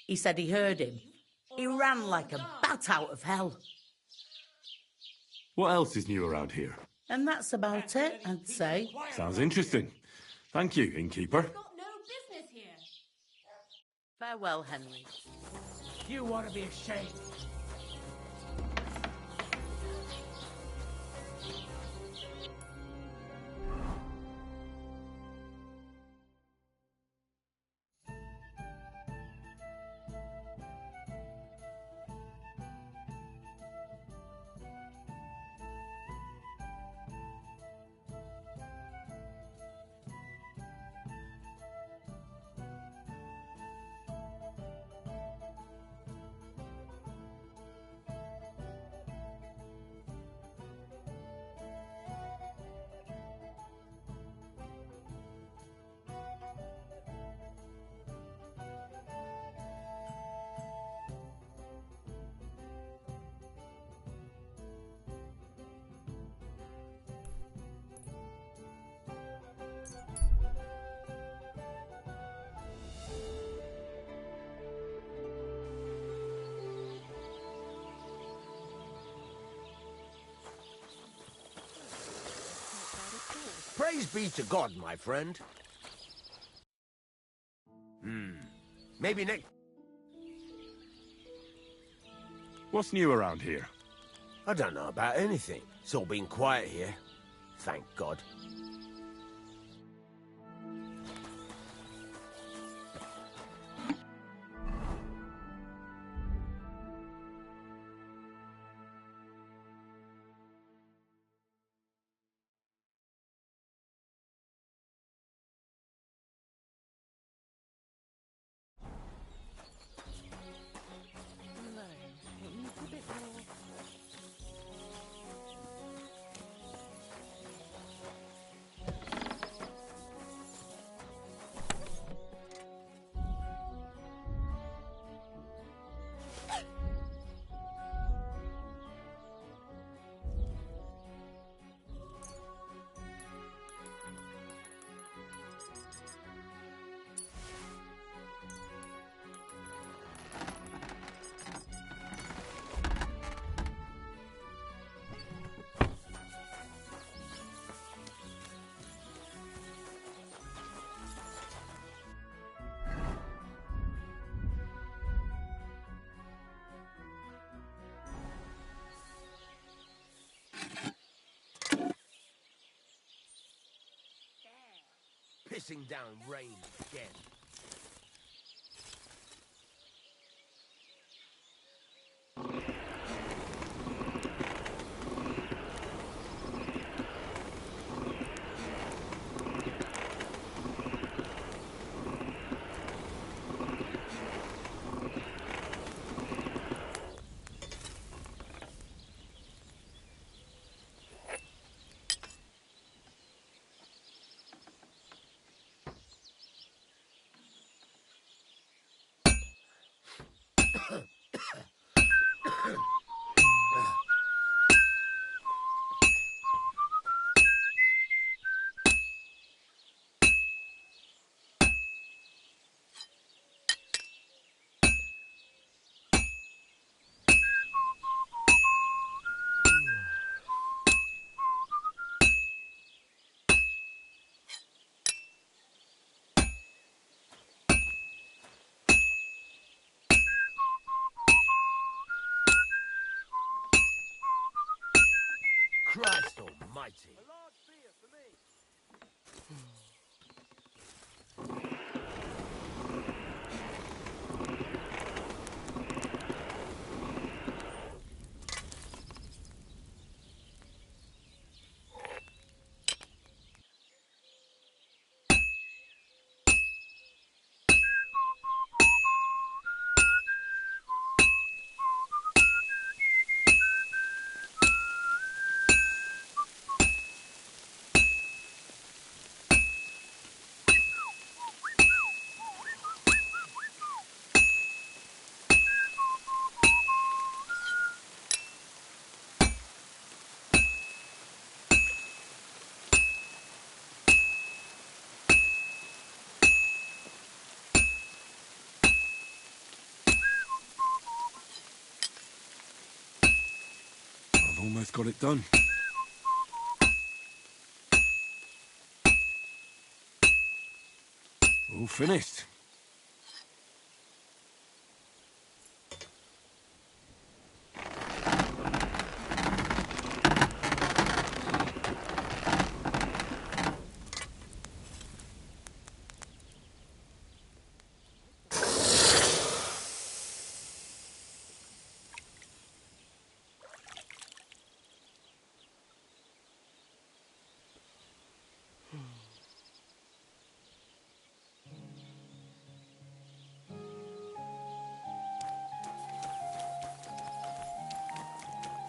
He said he heard him. He ran like a bat out of hell. What else is new around here? And that's about it, I'd say. Sounds interesting. Thank you, innkeeper. Farewell, Henry. You want to be ashamed. Praise be to God, my friend. Maybe next... What's new around here? I don't know about anything. It's all been quiet here. Thank God. Pissing down rain again. Christ almighty. I've almost got it done. All finished.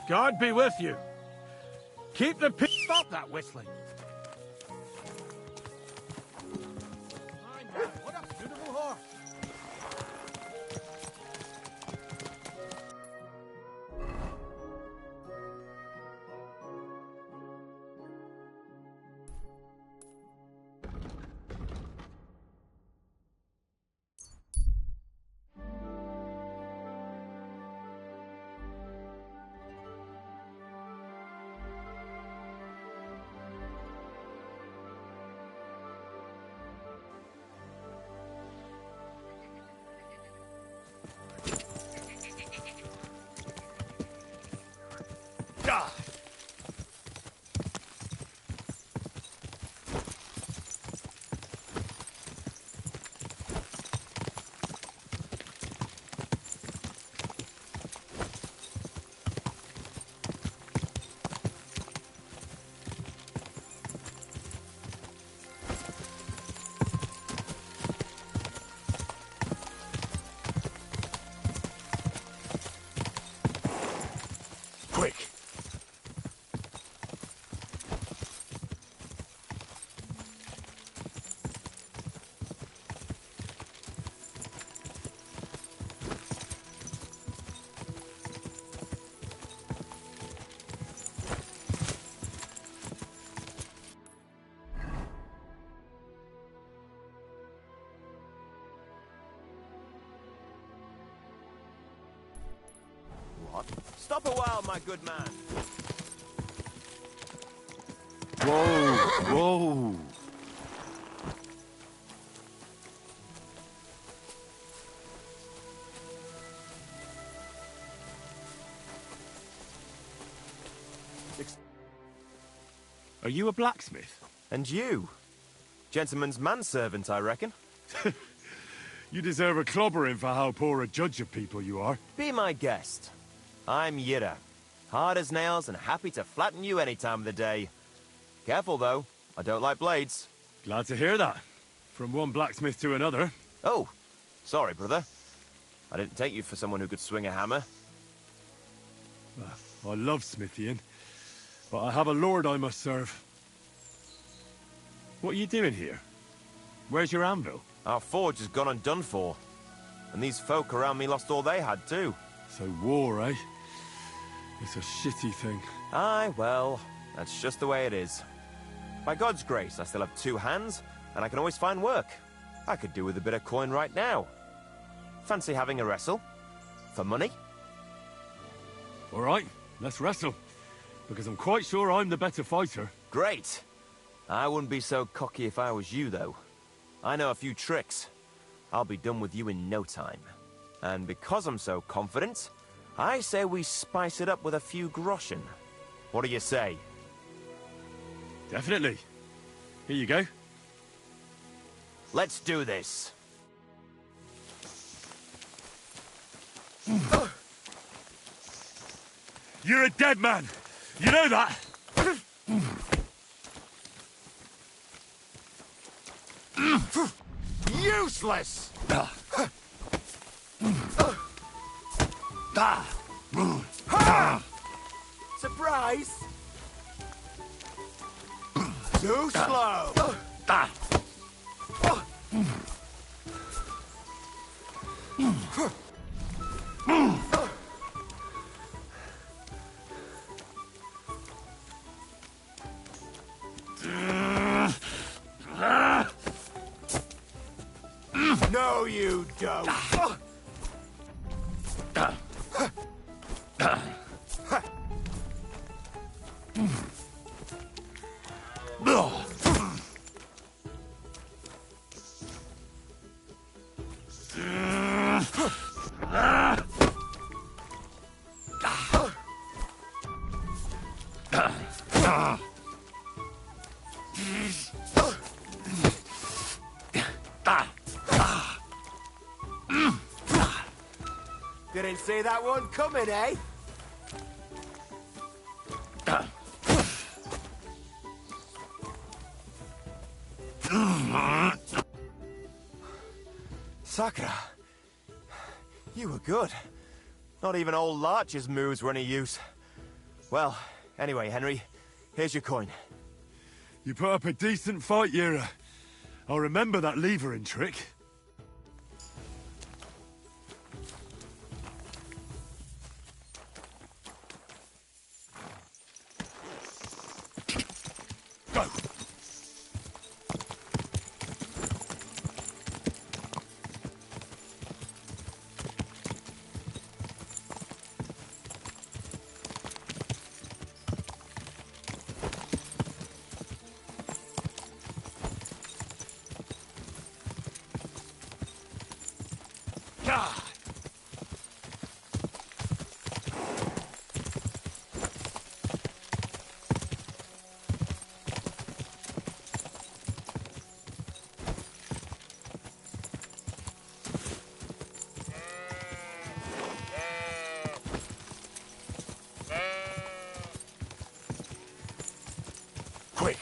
God be with you. Keep the Stop that whistling. What a suitable horse. Quick! What? Stop a while, my good man. Whoa! Whoa! Are you a blacksmith? And you? Gentleman's manservant, I reckon. You deserve a clobbering for how poor a judge of people you are. Be my guest. I'm Yira. Hard as nails and happy to flatten you any time of the day. Careful, though. I don't like blades. Glad to hear that. From one blacksmith to another. Oh, sorry, brother. I didn't take you for someone who could swing a hammer. I love smithying, but I have a lord I must serve. What are you doing here? Where's your anvil? Our forge has gone undone for. And these folk around me lost all they had, too. So war, eh? It's a shitty thing. Aye, well, that's just the way it is. By God's grace, I still have two hands, and I can always find work. I could do with a bit of coin right now. Fancy having a wrestle? For money? All right, let's wrestle. Because I'm quite sure I'm the better fighter. Great! I wouldn't be so cocky if I was you, though. I know a few tricks. I'll be done with you in no time. And because I'm so confident, I say we spice it up with a few groschen. What do you say? Definitely. Here you go. Let's do this. You're a dead man. You know that? Useless! Surprise! Too slow! No, you don't! Didn't see that one coming, eh? Sakura, you were good. Not even old Larcher's moves were any use. Well, anyway, Henry, here's your coin. You put up a decent fight, Yura. I'll remember that levering trick. Go! Quick!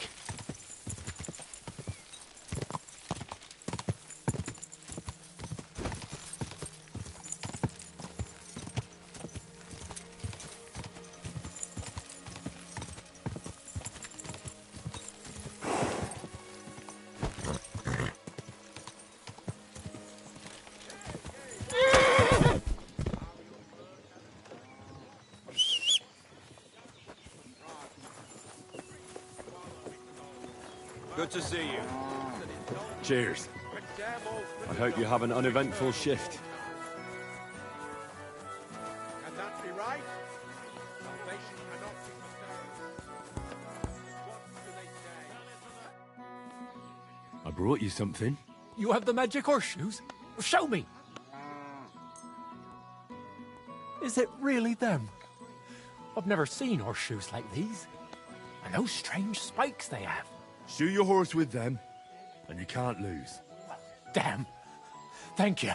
Good to see you. Cheers. I hope you have an uneventful shift. Can that be right? Salvation cannot be postponed. What do they say? I brought you something. You have the magic horseshoes? Show me! Is it really them? I've never seen horseshoes like these. And those strange spikes they have. Shoe your horse with them, and you can't lose. Damn. Thank you.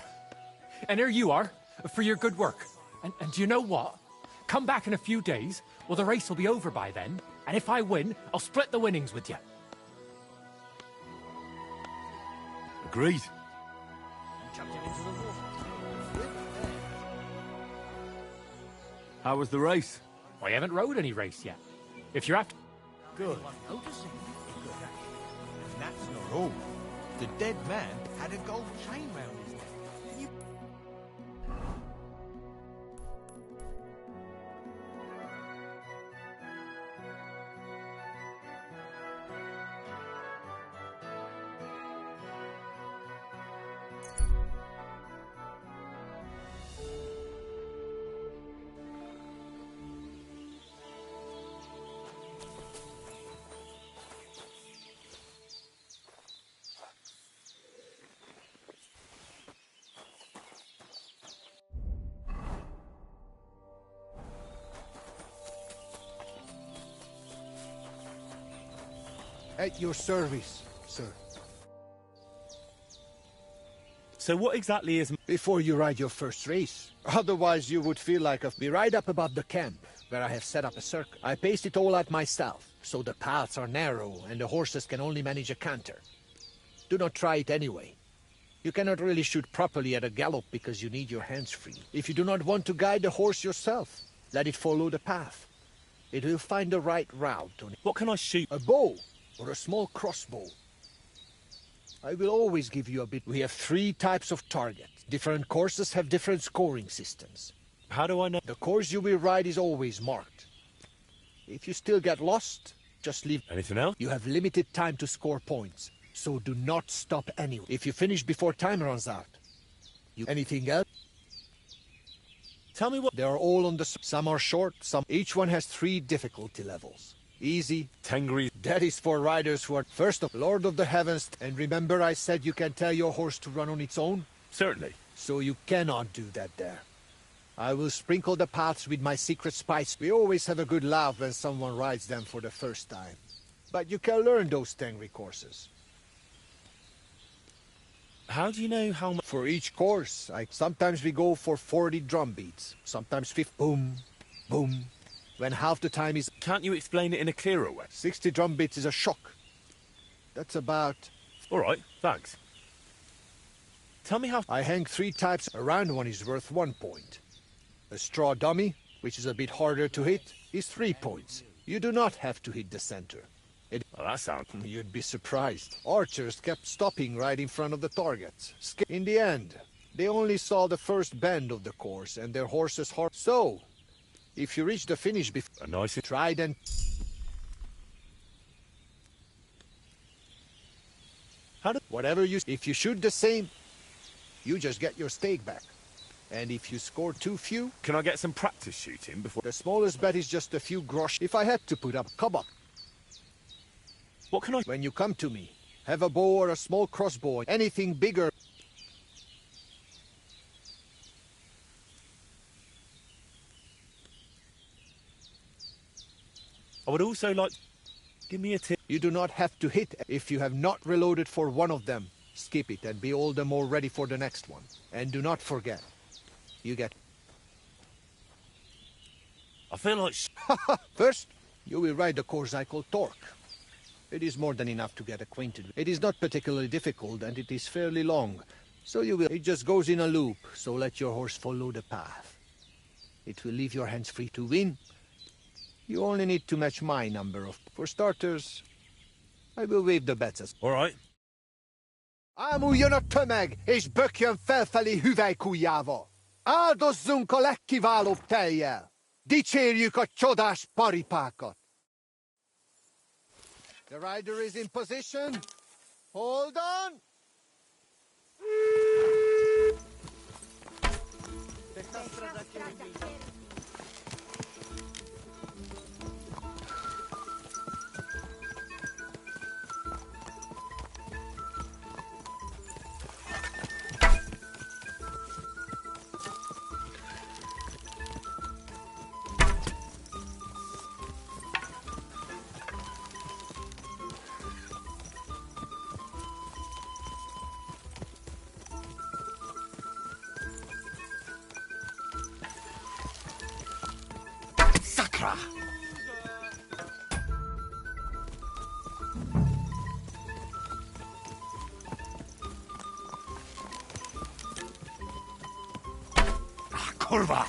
And here you are, for your good work. And do you know what? Come back in a few days, well, the race will be over by then, and if I win, I'll split the winnings with you. Agreed. How was the race? I haven't rode any race yet. If you're after... Good. And that's not all. The dead man had a gold chain round his neck. You... At your service, sir. So what exactly is... Before you ride your first race. Otherwise you would feel like be right up above the camp, where I have set up a circle. I paced it all out myself, so the paths are narrow and the horses can only manage a canter. Do not try it anyway. You cannot really shoot properly at a gallop because you need your hands free. If you do not want to guide the horse yourself, let it follow the path. It will find the right route. What can I shoot? A bow or a small crossbow. I will always give you a bit. We have 3 types of targets. Different courses have different scoring systems. How do I know? The course you will ride is always marked. If you still get lost, just leave. Anything else? You have limited time to score points, so do not stop anywhere. If you finish before time runs out, anything else? Tell me what... They are all on the... Some are short, some... Each one has 3 difficulty levels. Easy. Tengri. That is for riders who are first of Lord of the Heavens. And remember I said you can tell your horse to run on its own? Certainly. So you cannot do that there. I will sprinkle the paths with my secret spice. We always have a good laugh when someone rides them for the first time. But you can learn those Tengri courses. How do you know how much? For each course, sometimes we go for 40 drum beats. Sometimes 50. Boom, boom. When half the time is... Can't you explain it in a clearer way? 60 drum beats is a shock. That's about... All right, thanks. Tell me how... I hang 3 types. A round one is worth 1 point. A straw dummy, which is a bit harder to hit, is 3 points. You do not have to hit the center. Well, that sounds... You'd be surprised. Archers kept stopping right in front of the targets. In the end, they only saw the first bend of the course and their horses hard. So, if you reach the finish before... Nice. Try then... Whatever you... If you shoot the same, you just get your stake back. And if you score too few... Can I get some practice shooting before... The smallest bet is just a few grosh. If I had to put up, come up. What can I... When you come to me, have a bow or a small crossbow, anything bigger. I would also like... Give me a tip. You do not have to hit. If you have not reloaded for one of them, skip it and be all the more ready for the next one. And do not forget, you get... I feel like... First, you will ride the course I call Torque. It is more than enough to get acquainted with. It is not particularly difficult and it is fairly long. So you will... It just goes in a loop, so let your horse follow the path. It will leave your hands free to win. You only need to match my number of... For starters, I will waive the bets. All right. Ámuljon a tömeg, és bökjön felfelé hüvelykujjával! Áldozzunk a legkiválóbb tejjel! Dicsérjük a csodás paripákat! The rider is in position. Hold on! Sakra! Kurwa!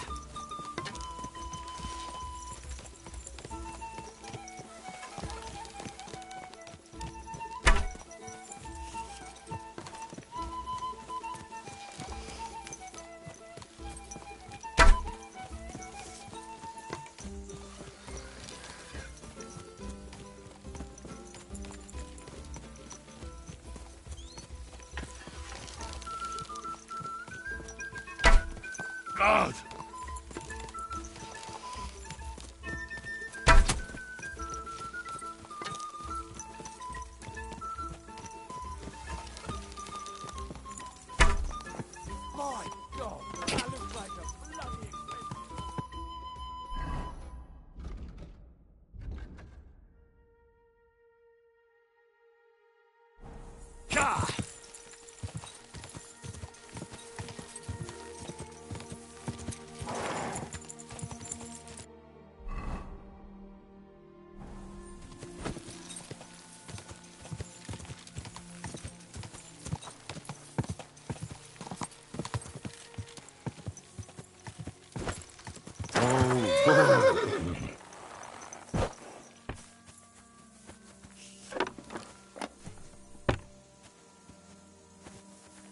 God! My God, that looks like a bloody...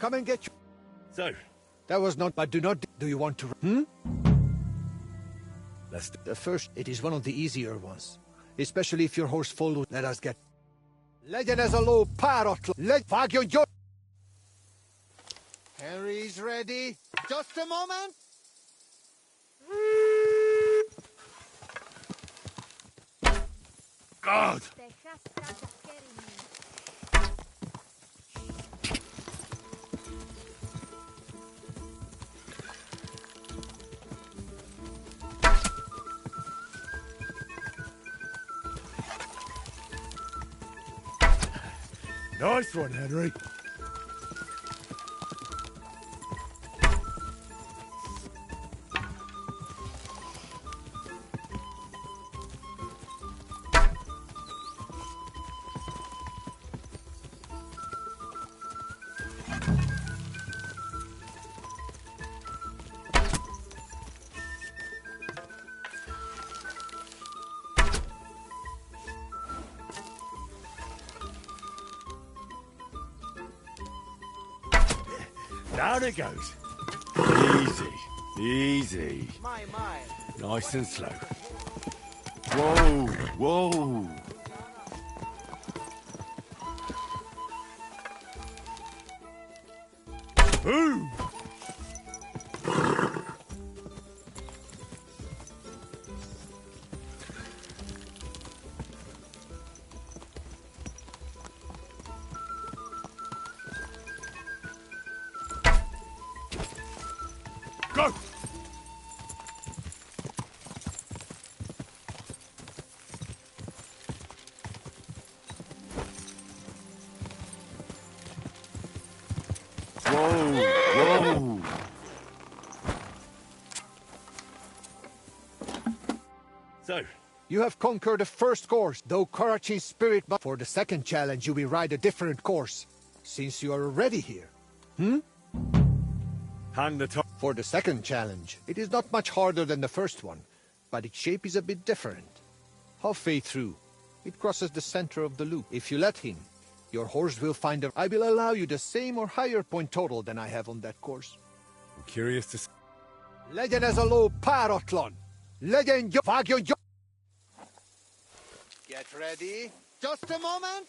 come and get you. So, That was not, but do not, do you want to, let's do The first, it is one of the easier ones. Especially if your horse follows, let us get. Legyen ez a ló páratlan, vágjon gyor! Henry's ready. Just a moment. God! Nice one, Henry. Down it goes. Easy, easy. My. Nice and slow. Whoa, whoa. Ooh. Go! Whoa, whoa. So, You have conquered the first course, though courage in spirit, but for the second challenge you will ride a different course, since you are already here. Hang the top. For the second challenge, it is not much harder than the first one, but its shape is a bit different. Halfway through, it crosses the center of the loop. If you let him, your horse will find a... I will allow you the same or higher point total than I have on that course. I'm curious to... Legyen ez a ló páratlan! Legyen vágjon gyor... Get ready. Just a moment.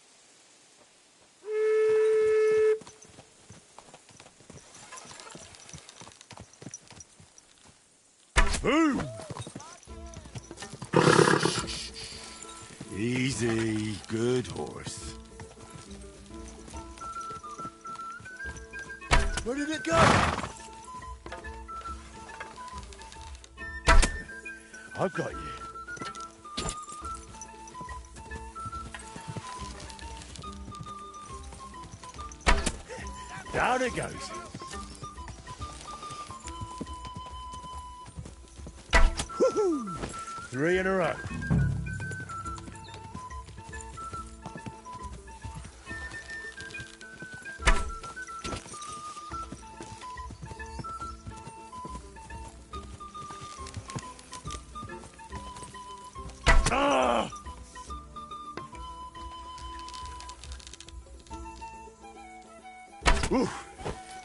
Boom! Easy, good horse. Where did it go? I've got you. Down it goes. Woohoo! 3 in a row. Ah! Ooh,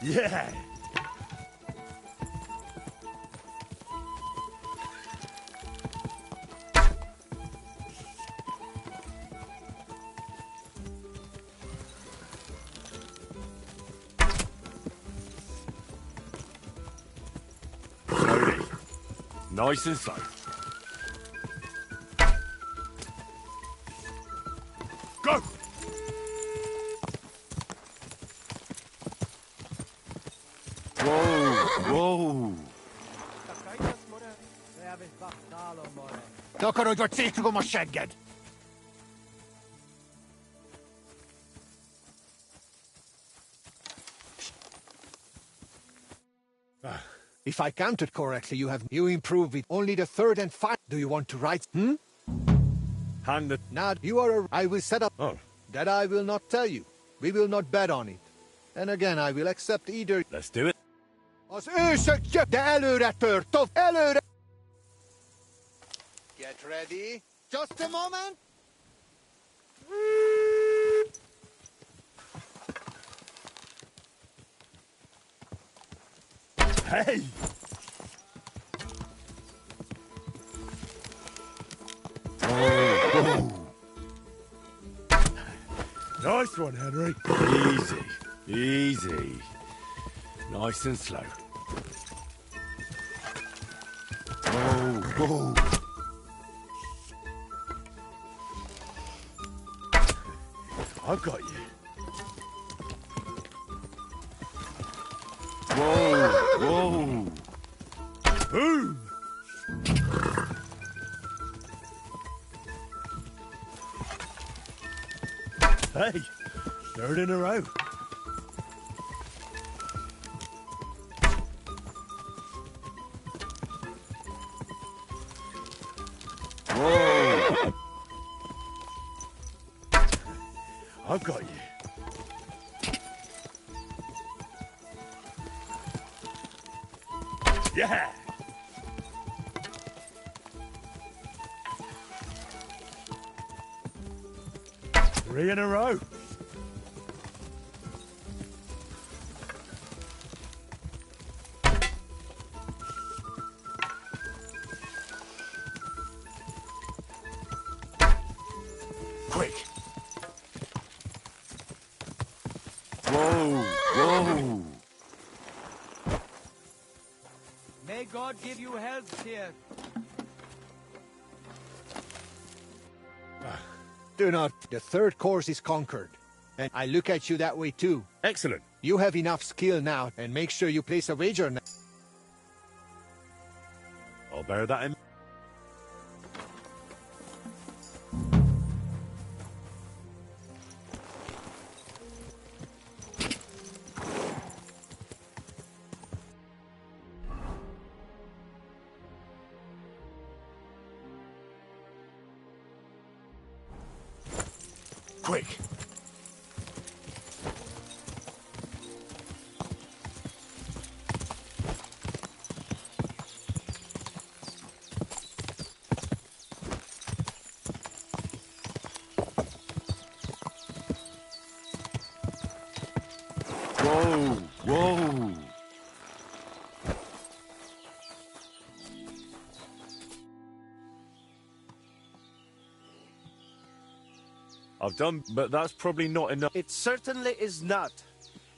yeah. Slowly. Nice and slow. Go! Whoa! Takarodj, vagy szétrugom a segged! If I counted correctly, you improve with only the third and final. Do you want to write? Hang the... Now, you are I will set up... Oh. That I will not tell you. We will not bet on it. And again, I will accept either... Let's do it. Az ősök de előre tör, előre! Get ready. Just a moment. Hey! Oh, nice one, Henry. Easy, easy. Nice and slow. Whoa. I've got you. Whoa. Boom! Hey, third in a row. Whoa! I've got you. Yeah! Three in a row. Quick. Whoa. May God give you health here. Do not. The third course is conquered. And I look at you that way too. Excellent. You have enough skill now, and make sure you place a wager now. I'll bear that in. Quick. Whoa. I've done, but that's probably not enough. It certainly is not.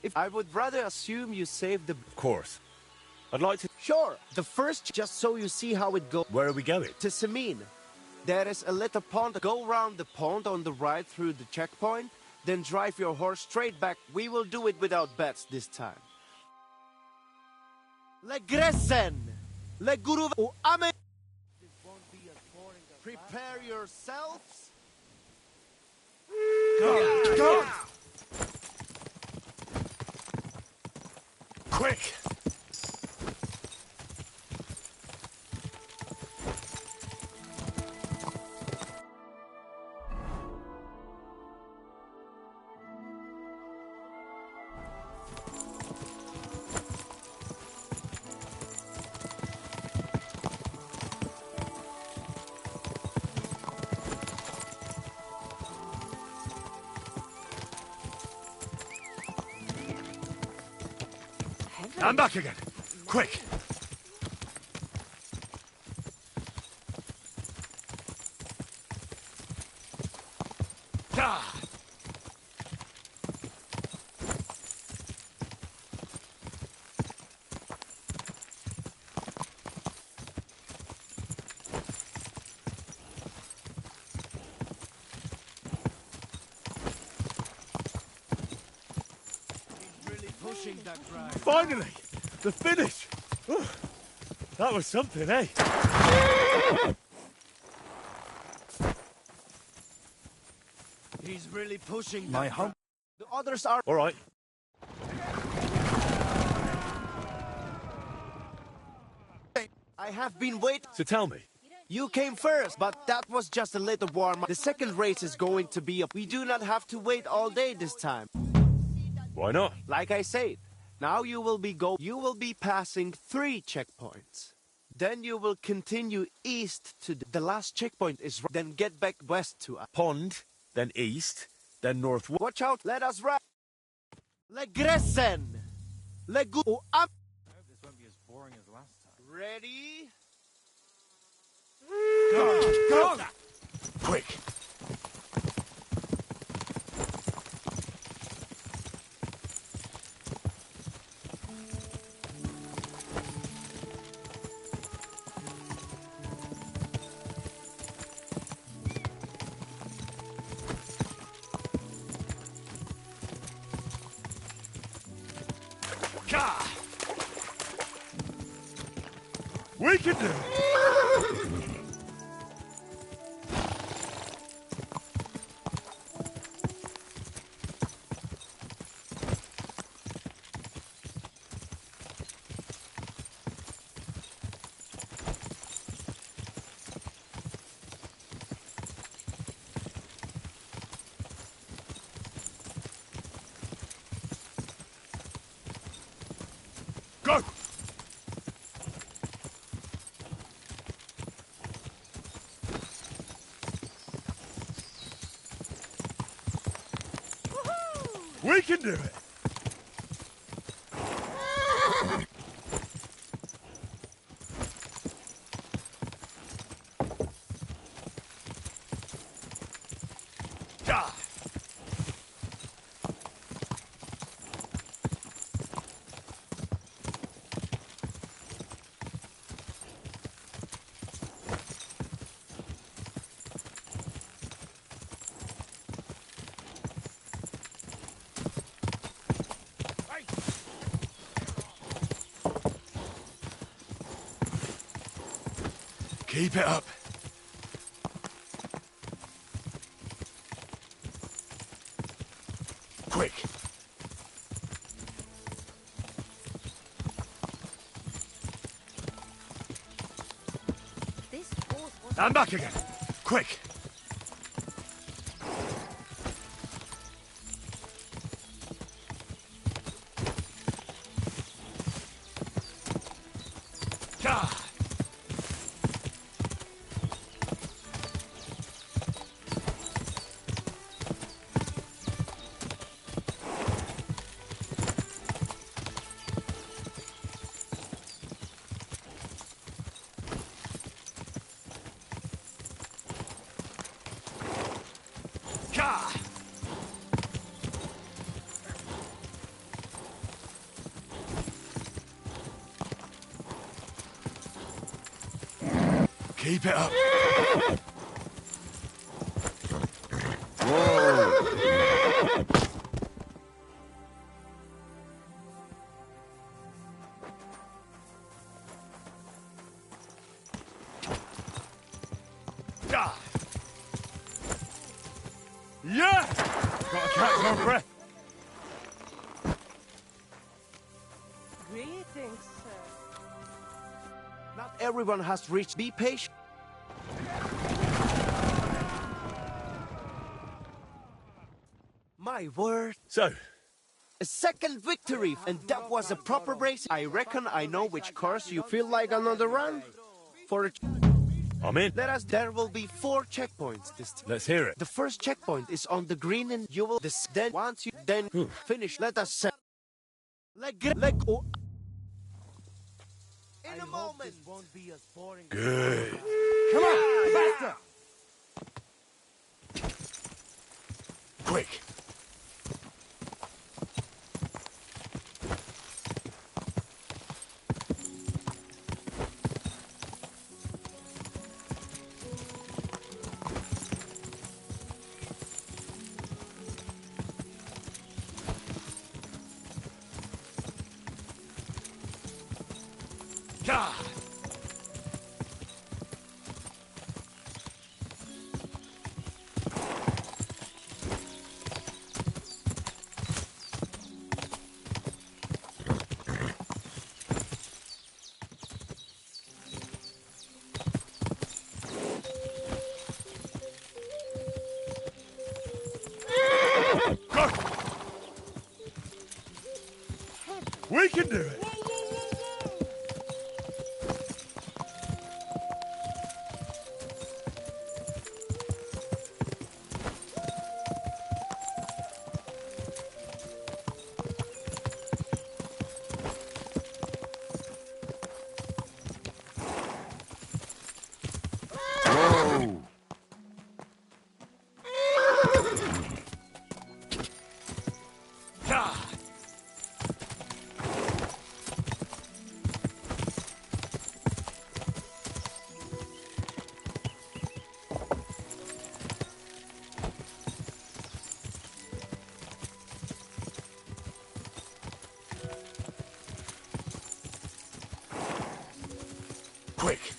If I would rather assume you saved the... Of course. I'd like to... Sure, the first, just so you see how it goes. Where are we going? To Semin. There is a little pond. Go round the pond on the right through the checkpoint, then drive your horse straight back. We will do it without bets this time. Legresen! Leguru... Ame... Prepare yourselves. Go! Quick! I'm back again. Quick. Ah. Finally! The finish! Whew. That was something, eh? He's really pushing My that. home. The others are... All right. I have been waiting. So tell me. You came first, but that was just a little warm-up. The second race is going to be we do not have to wait all day this time. Why not? Like I said, now you will be passing 3 checkpoints. Then you will continue east to the last checkpoint is right. Then get back west to us. Pond, then east, then northwest. Watch out, let us ride. Legresen! Legu... Ready? Go! Quick! We can do it! Go! We can do it! Keep it up. Quick. I'm back again. Quick. Keep it up. Whoa. Yeah! Gotta catch my breath. Greetings, sir. Not everyone has reached. Be patient. My word. So? A second victory, and that was a proper race. I reckon I know which course you feel like another run. For a... I'm in. There will be 4 checkpoints this time. Let's hear it. The first checkpoint is on the green and you will then once you then finish, let us say let go. In a moment. Won't be as boring. Good. Come on, faster. Quick. God. Go. We can do it. Quick!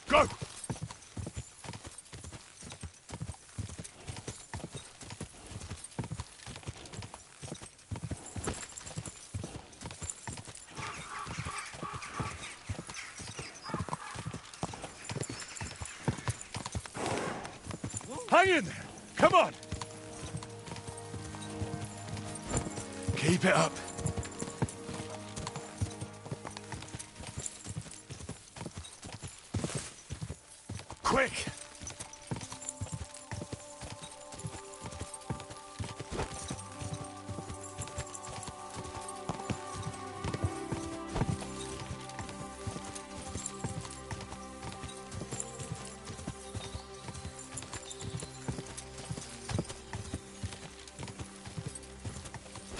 Go! Hang in there! Come on! Keep it up. Quick!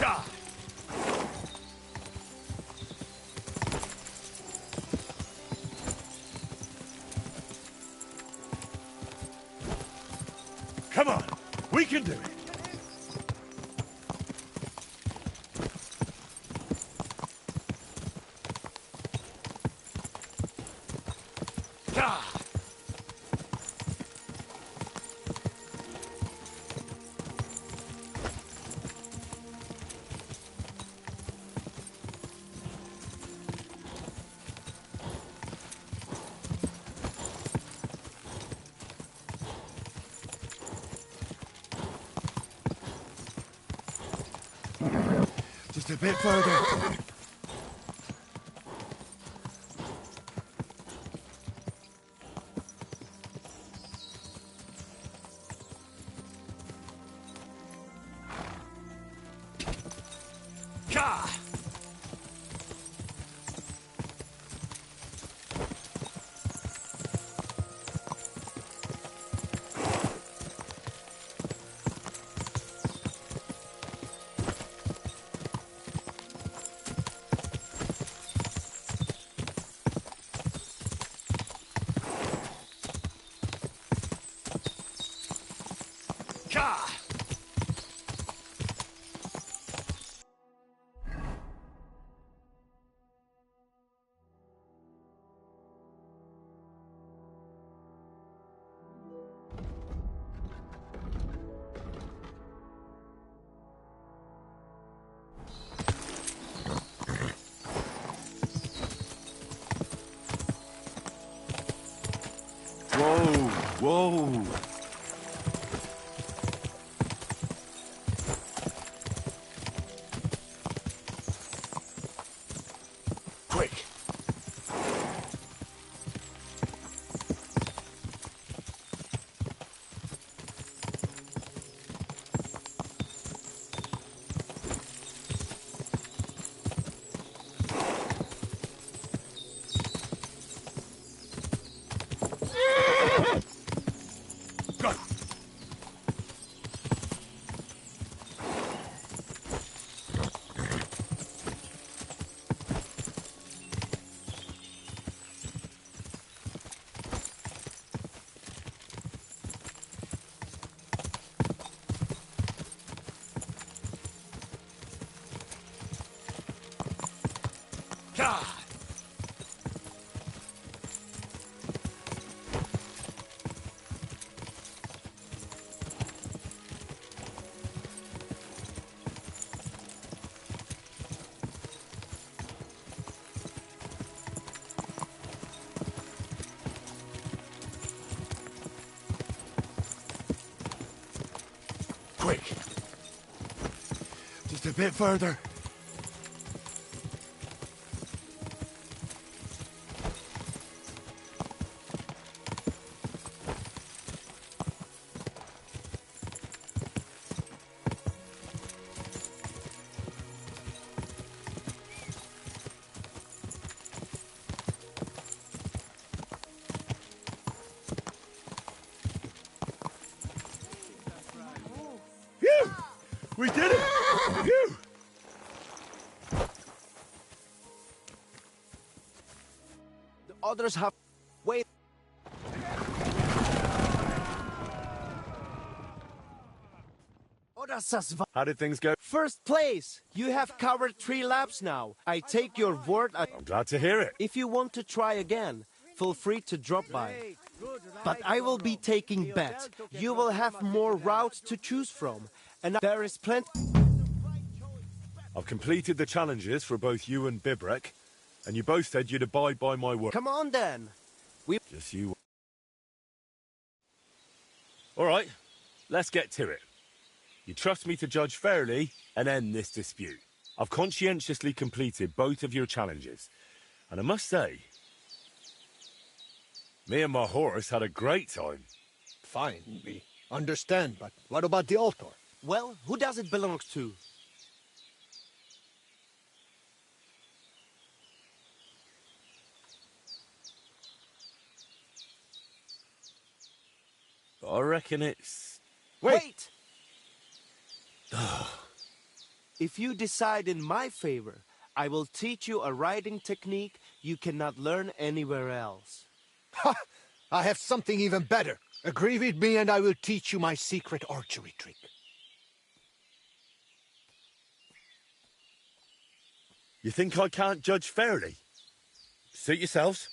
Ah! Come on, we can do it. Ah! Just a bit further. Gah! Gah! Whoa! Quick! Go! Gah! Quick! Just a bit further. Phew! Others have... Wait. How did things go? First place! You have covered 3 laps now. I take your word. I'm glad to hear it. If you want to try again, feel free to drop by. But I will be taking bet. You will have more routes to choose from. And there is plenty... I've completed the challenges for both you and Bibrek, and you both said you'd abide by my word. Come on then. Just you. All right, let's get to it. You trust me to judge fairly and end this dispute. I've conscientiously completed both of your challenges, and I must say, me and my horse had a great time. Fine, we understand, but what about the altar? Well, who does it belong to? I reckon it's... Wait! If you decide in my favor, I will teach you a riding technique you cannot learn anywhere else. Ha! I have something even better. Agree with me and I will teach you my secret archery trick. You think I can't judge fairly? Suit yourselves.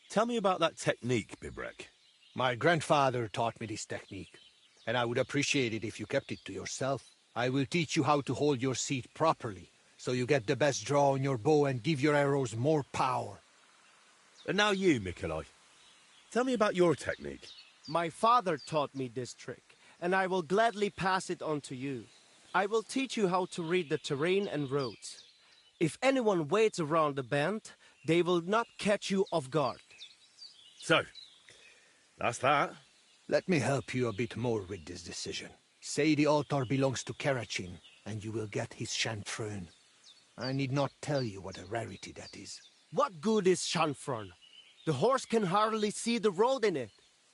Tell me about that technique, Bibrek. My grandfather taught me this technique, and I would appreciate it if you kept it to yourself. I will teach you how to hold your seat properly, so you get the best draw on your bow and give your arrows more power. And now you, Mikolai. Tell me about your technique. My father taught me this trick, and I will gladly pass it on to you. I will teach you how to read the terrain and roads. If anyone waits around the bend, they will not catch you off guard. So, that's that. Let me help you a bit more with this decision. Say the altar belongs to Karachin, and you will get his chanfron. I need not tell you what a rarity that is. What good is chanfron? The horse can hardly see the road in it.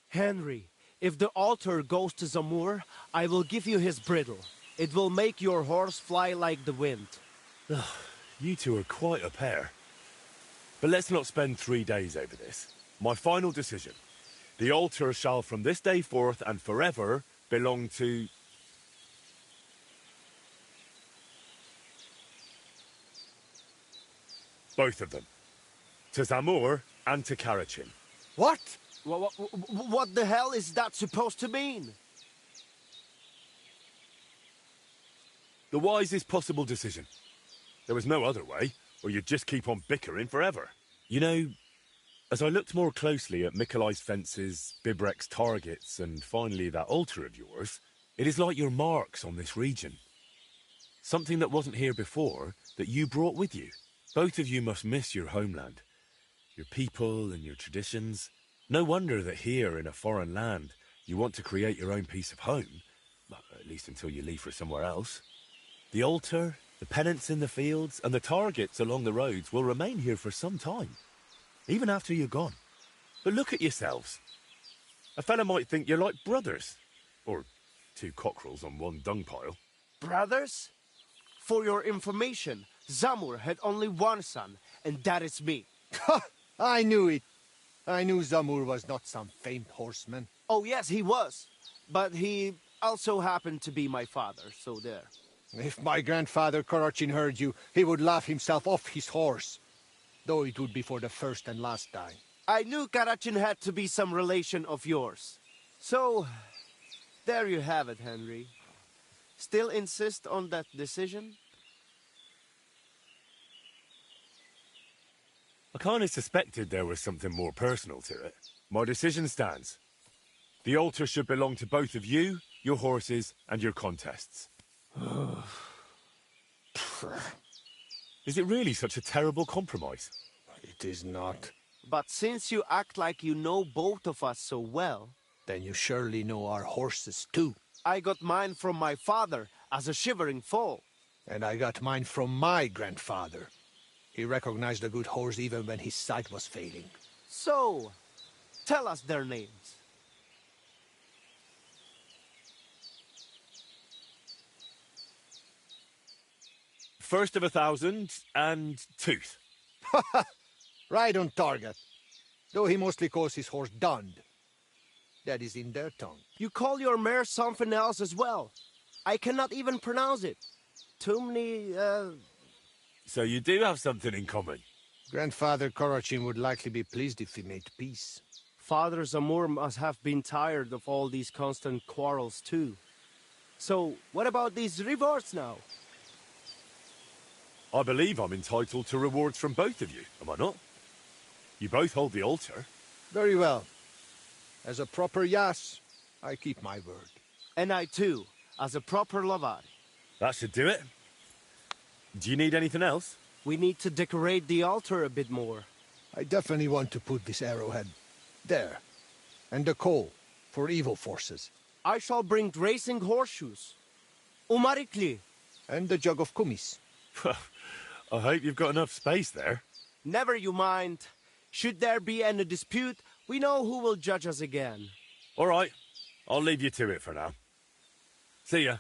Henry, if the altar goes to Zamur, I will give you his bridle. It will make your horse fly like the wind. You two are quite a pair. But let's not spend 3 days over this. My final decision. The altar shall from this day forth and forever belong to... both of them. To Zamur and to Karachin. What? What the hell is that supposed to mean? The wisest possible decision. There was no other way, or you'd just keep on bickering forever. You know, as I looked more closely at Mikolai's fences, Bibrek's targets, and finally that altar of yours, it is like your marks on this region. Something that wasn't here before, that you brought with you. Both of you must miss your homeland, your people and your traditions. No wonder that here in a foreign land, you want to create your own piece of home, well, at least until you leave for somewhere else. The altar, the pennants in the fields, and the targets along the roads will remain here for some time, even after you're gone. But look at yourselves. A fella might think you're like brothers, or 2 cockerels on one dung pile. Brothers? For your information, Zamur had only one son, and that is me. I knew it. I knew Zamur was not some famed horseman. Oh yes, he was. But he also happened to be my father, so there. If my grandfather Karachin heard you, he would laugh himself off his horse. Though it would be for the first and last time. I knew Karachin had to be some relation of yours. So, there you have it, Henry. Still insist on that decision? I kind of suspected there was something more personal to it. My decision stands. The altar should belong to both of you, your horses, and your contests. Is it really such a terrible compromise? It is not. But since you act like you know both of us so well... Then you surely know our horses too. I got mine from my father as a shivering foal. And I got mine from my grandfather. He recognized a good horse even when his sight was failing. So, tell us their names. First of 1,000 and Tooth. Right on target. Though he mostly calls his horse Dund. That is in their tongue. You call your mare something else as well. I cannot even pronounce it. Tumni, So you do have something in common. Grandfather Korochin would likely be pleased if we made peace. Father Zamur must have been tired of all these constant quarrels too. So, what about these rewards now? I believe I'm entitled to rewards from both of you, am I not? You both hold the altar. Very well. As a proper Yas, I keep my word. And I too, as a proper Lavar. That should do it. Do you need anything else? We need to decorate the altar a bit more. I definitely want to put this arrowhead there. And the coal for evil forces. I shall bring racing horseshoes. Umarikli. And the jug of kumis. I hope you've got enough space there. Never you mind. Should there be any dispute, we know who will judge us again. All right. I'll leave you to it for now. See ya.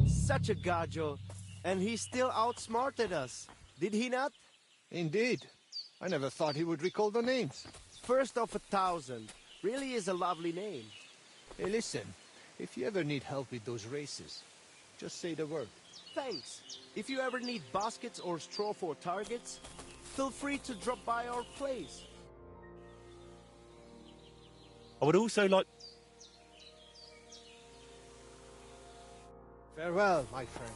Such a gajo. And he still outsmarted us. Did he not? Indeed. I never thought he would recall the names. First of 1,000. Really is a lovely name. Hey, listen. If you ever need help with those races, just say the word. Thanks. If you ever need baskets or straw for targets, feel free to drop by our place. I would also like... Farewell, my friend.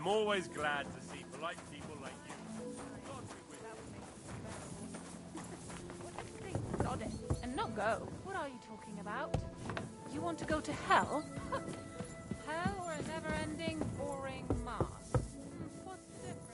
I'm always glad to see polite people like you. God be with you. Sod it, and not go. What are you talking about? You want to go to hell? Hell or a never-ending, boring mass? What's the difference?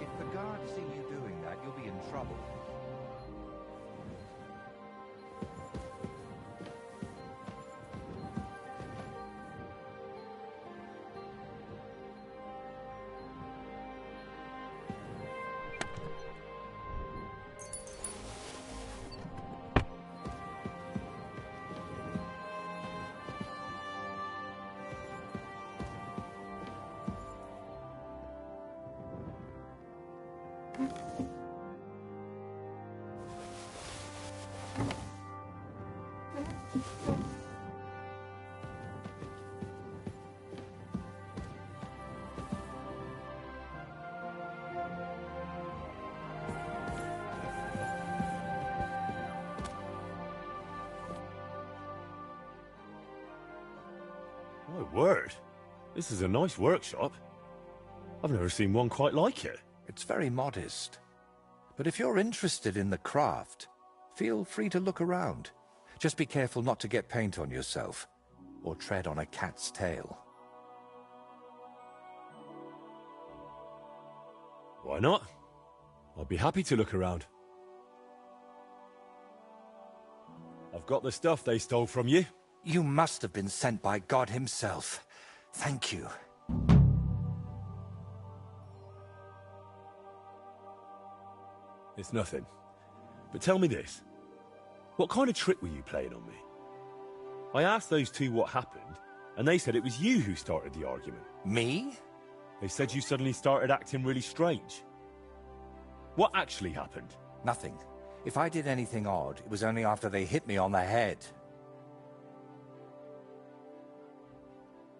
If the guards see you doing that, you'll be in trouble. My word. This is a nice workshop. I've never seen one quite like it. It's very modest. But if you're interested in the craft, feel free to look around. Just be careful not to get paint on yourself, or tread on a cat's tail. Why not? I'd be happy to look around. I've got the stuff they stole from you. You must have been sent by God himself. Thank you. It's nothing. But tell me this. What kind of trick were you playing on me? I asked those two what happened, and they said it was you who started the argument. Me? They said you suddenly started acting really strange. What actually happened? Nothing. If I did anything odd, it was only after they hit me on the head.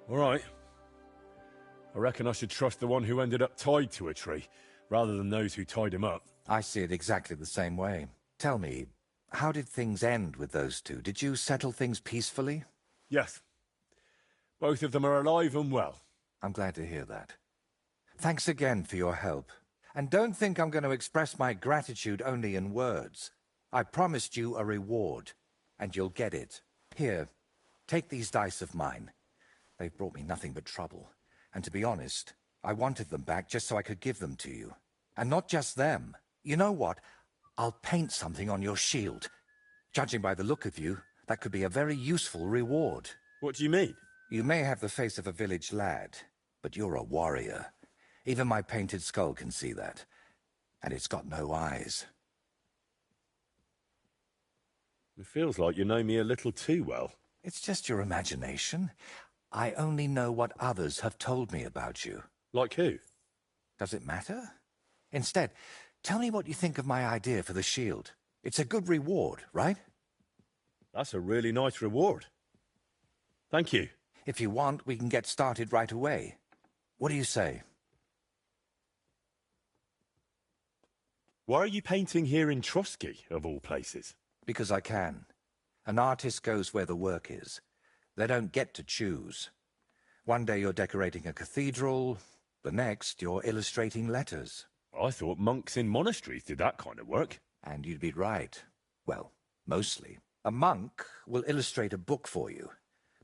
All right. I reckon I should trust the one who ended up tied to a tree, rather than those who tied him up. I see it exactly the same way. Tell me, how did things end with those two? Did you settle things peacefully? Yes. Both of them are alive and well. I'm glad to hear that. Thanks again for your help. And don't think I'm going to express my gratitude only in words. I promised you a reward, and you'll get it. Here, take these dice of mine. They've brought me nothing but trouble. And to be honest, I wanted them back just so I could give them to you. And not just them. You know what? I'll paint something on your shield. Judging by the look of you, that could be a very useful reward. What do you mean? You may have the face of a village lad, but you're a warrior. Even my painted skull can see that. And it's got no eyes. It feels like you know me a little too well. It's just your imagination. I only know what others have told me about you. Like who? Does it matter? Instead, tell me what you think of my idea for the shield. It's a good reward, right? That's a really nice reward. Thank you. If you want, we can get started right away. What do you say? Why are you painting here in Trotsky, of all places? Because I can. An artist goes where the work is. They don't get to choose. One day you're decorating a cathedral, the next you're illustrating letters. I thought monks in monasteries did that kind of work. And you'd be right. Well, mostly. A monk will illustrate a book for you,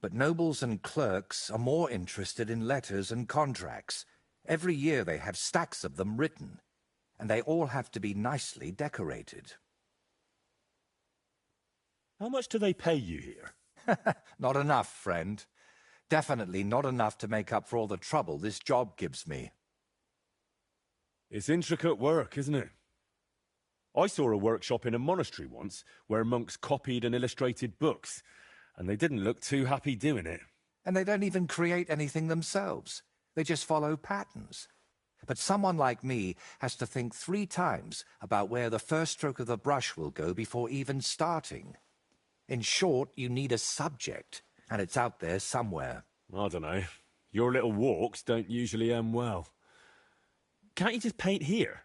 but nobles and clerks are more interested in letters and contracts. Every year they have stacks of them written, and they all have to be nicely decorated. How much do they pay you here? Not enough, friend. Definitely not enough to make up for all the trouble this job gives me. It's intricate work, isn't it? I saw a workshop in a monastery once where monks copied and illustrated books, and they didn't look too happy doing it. And they don't even create anything themselves. They just follow patterns. But someone like me has to think 3 times about where the first stroke of the brush will go before even starting. In short, you need a subject, and it's out there somewhere. I don't know. Your little walks don't usually end well. Can't you just paint here?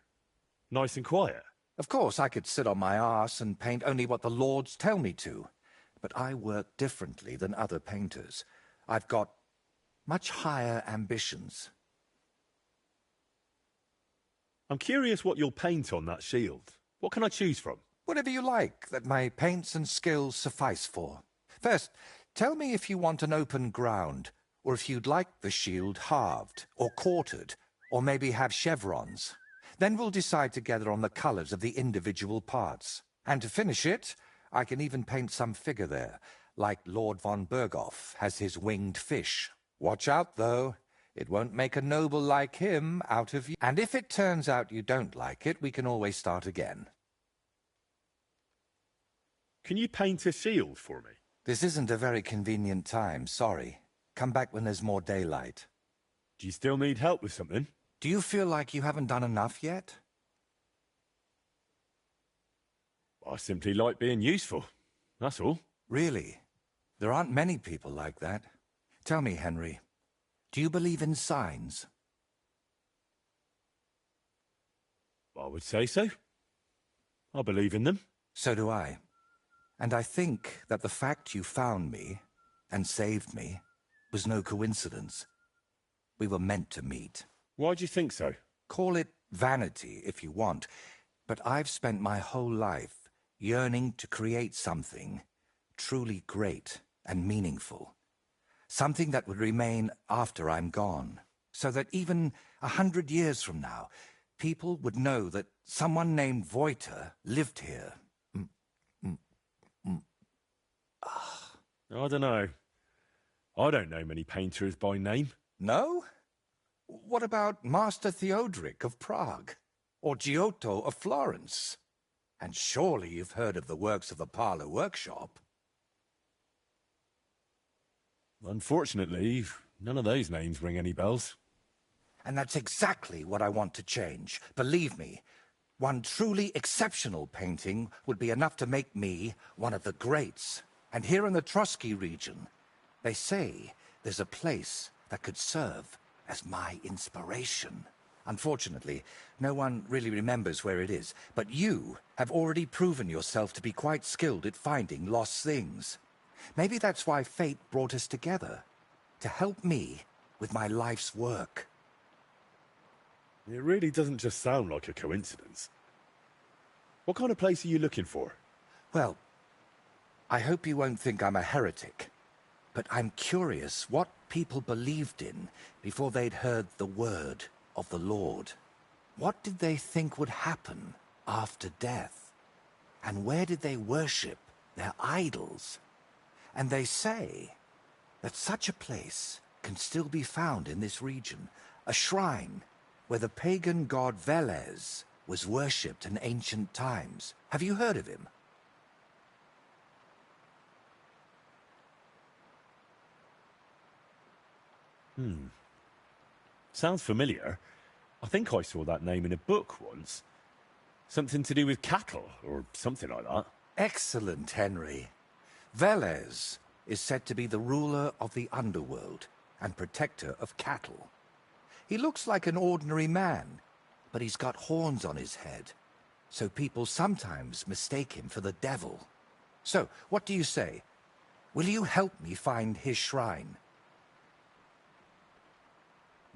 Nice and quiet. Of course, I could sit on my arse and paint only what the lords tell me to. But I work differently than other painters. I've got much higher ambitions. I'm curious what you'll paint on that shield. What can I choose from? Whatever you like that my paints and skills suffice for. First, tell me if you want an open ground, or if you'd like the shield halved, or quartered, or maybe have chevrons. Then we'll decide together on the colours of the individual parts. And to finish it, I can even paint some figure there, like Lord von Berghoff has his winged fish. Watch out, though. It won't make a noble like him out of you. And if it turns out you don't like it, we can always start again. Can you paint a shield for me? This isn't a very convenient time, sorry. Come back when there's more daylight. Do you still need help with something? Do you feel like you haven't done enough yet? I simply like being useful. That's all. Really? There aren't many people like that. Tell me, Henry, do you believe in signs? I would say so. I believe in them. So do I. And I think that the fact you found me and saved me was no coincidence. We were meant to meet. Why do you think so? Call it vanity if you want, but I've spent my whole life yearning to create something truly great and meaningful. Something that would remain after I'm gone, so that even 100 years from now, people would know that someone named Voiter lived here. I don't know. I don't know many painters by name. No? What about Master Theodoric of Prague? Or Giotto of Florence? And surely you've heard of the works of the Parlour Workshop. Unfortunately, none of those names ring any bells. And that's exactly what I want to change. Believe me, one truly exceptional painting would be enough to make me one of the greats. And here in the Trotsky region, they say there's a place that could serve as my inspiration. Unfortunately, no one really remembers where it is, but you have already proven yourself to be quite skilled at finding lost things. Maybe that's why fate brought us together, to help me with my life's work. It really doesn't just sound like a coincidence. What kind of place are you looking for? Well, I hope you won't think I'm a heretic. But I'm curious what people believed in before they'd heard the word of the Lord. What did they think would happen after death? And where did they worship their idols? And they say that such a place can still be found in this region, a shrine where the pagan god Velez was worshipped in ancient times. Have you heard of him? Sounds familiar. I think I saw that name in a book once. Something to do with cattle, or something like that. Excellent, Henry. Velez is said to be the ruler of the underworld and protector of cattle. He looks like an ordinary man, but he's got horns on his head, so people sometimes mistake him for the devil. So, what do you say? Will you help me find his shrine?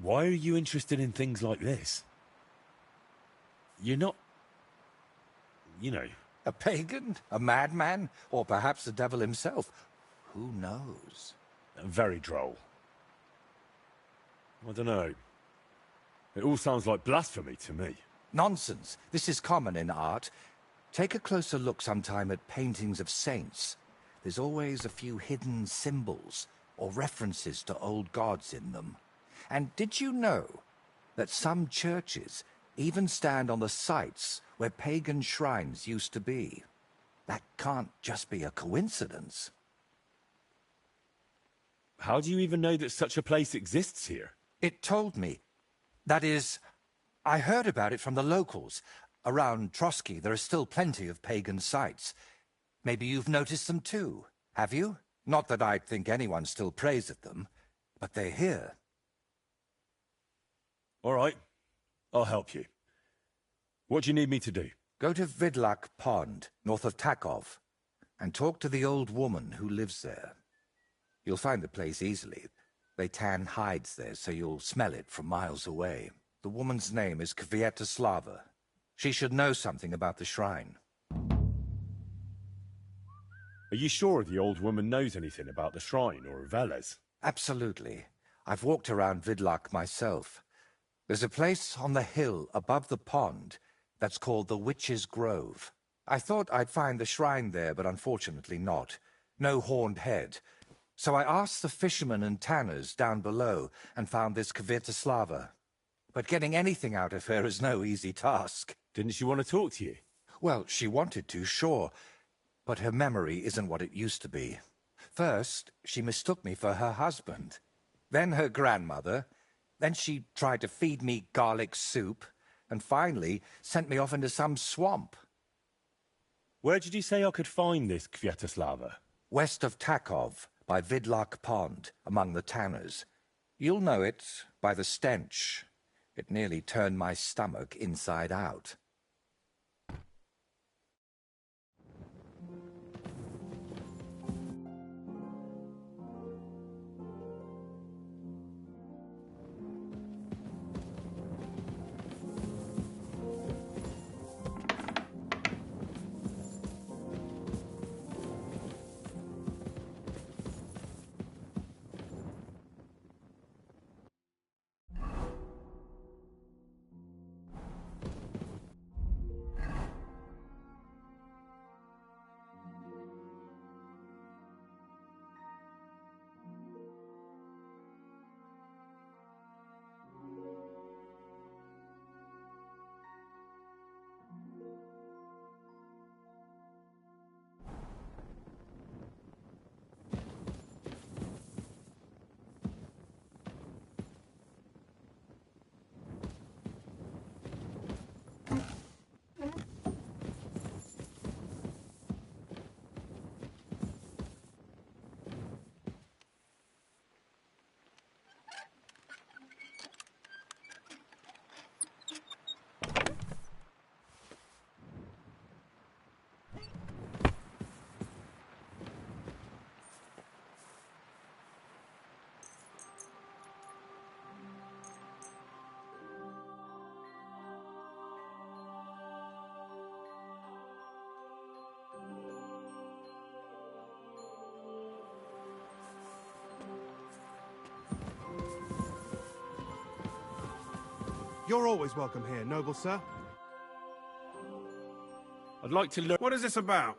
Why are you interested in things like this? You're not... you know... A pagan? A madman? Or perhaps the devil himself? Who knows? Very droll. I don't know. It all sounds like blasphemy to me. Nonsense. This is common in art. Take a closer look sometime at paintings of saints. There's always a few hidden symbols or references to old gods in them. And did you know that some churches even stand on the sites where pagan shrines used to be? That can't just be a coincidence. How do you even know that such a place exists here? It told me. That is, I heard about it from the locals. Around Trotsky, there are still plenty of pagan sites. Maybe you've noticed them too, have you? Not that I'd think anyone still prays at them, but they're here. All right, I'll help you. What do you need me to do? Go to Vidlak Pond, north of Takov, and talk to the old woman who lives there. You'll find the place easily. They tan hides there, so you'll smell it from miles away. The woman's name is Kvietoslava. She should know something about the shrine. Are you sure the old woman knows anything about the shrine or Velez? Absolutely. I've walked around Vidlak myself. There's a place on the hill above the pond that's called the Witch's Grove. I thought I'd find the shrine there, but unfortunately not. No horned head. So I asked the fishermen and tanners down below and found this Kvietoslava. But getting anything out of her is no easy task. Didn't she want to talk to you? Well, she wanted to, sure. But her memory isn't what it used to be. First, she mistook me for her husband. Then her grandmother. Then she tried to feed me garlic soup, and finally sent me off into some swamp. Where did you say I could find this Kvietoslava? West of Takov, by Vidlak Pond, among the tanners. You'll know it by the stench. It nearly turned my stomach inside out. You're always welcome here, noble sir. I'd like to learn... What is this about?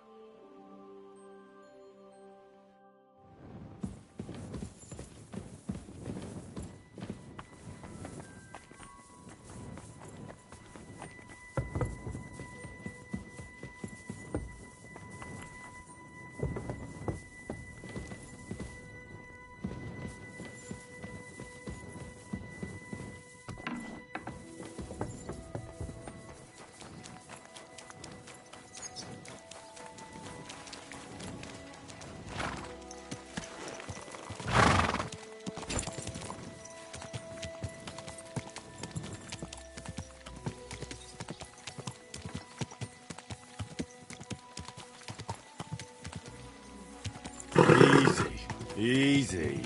Easy.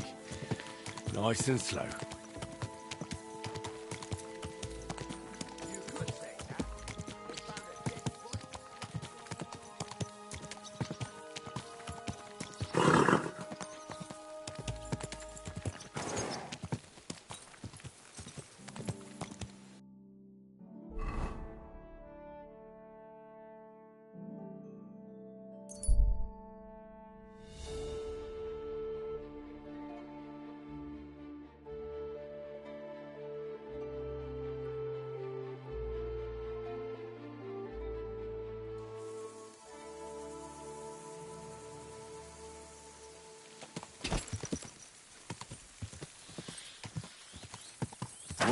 Nice and slow.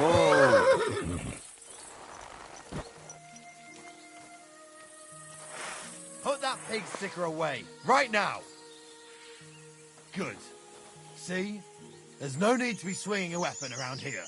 Whoa! Put that pig sticker away, right now! Good. See? There's no need to be swinging a weapon around here.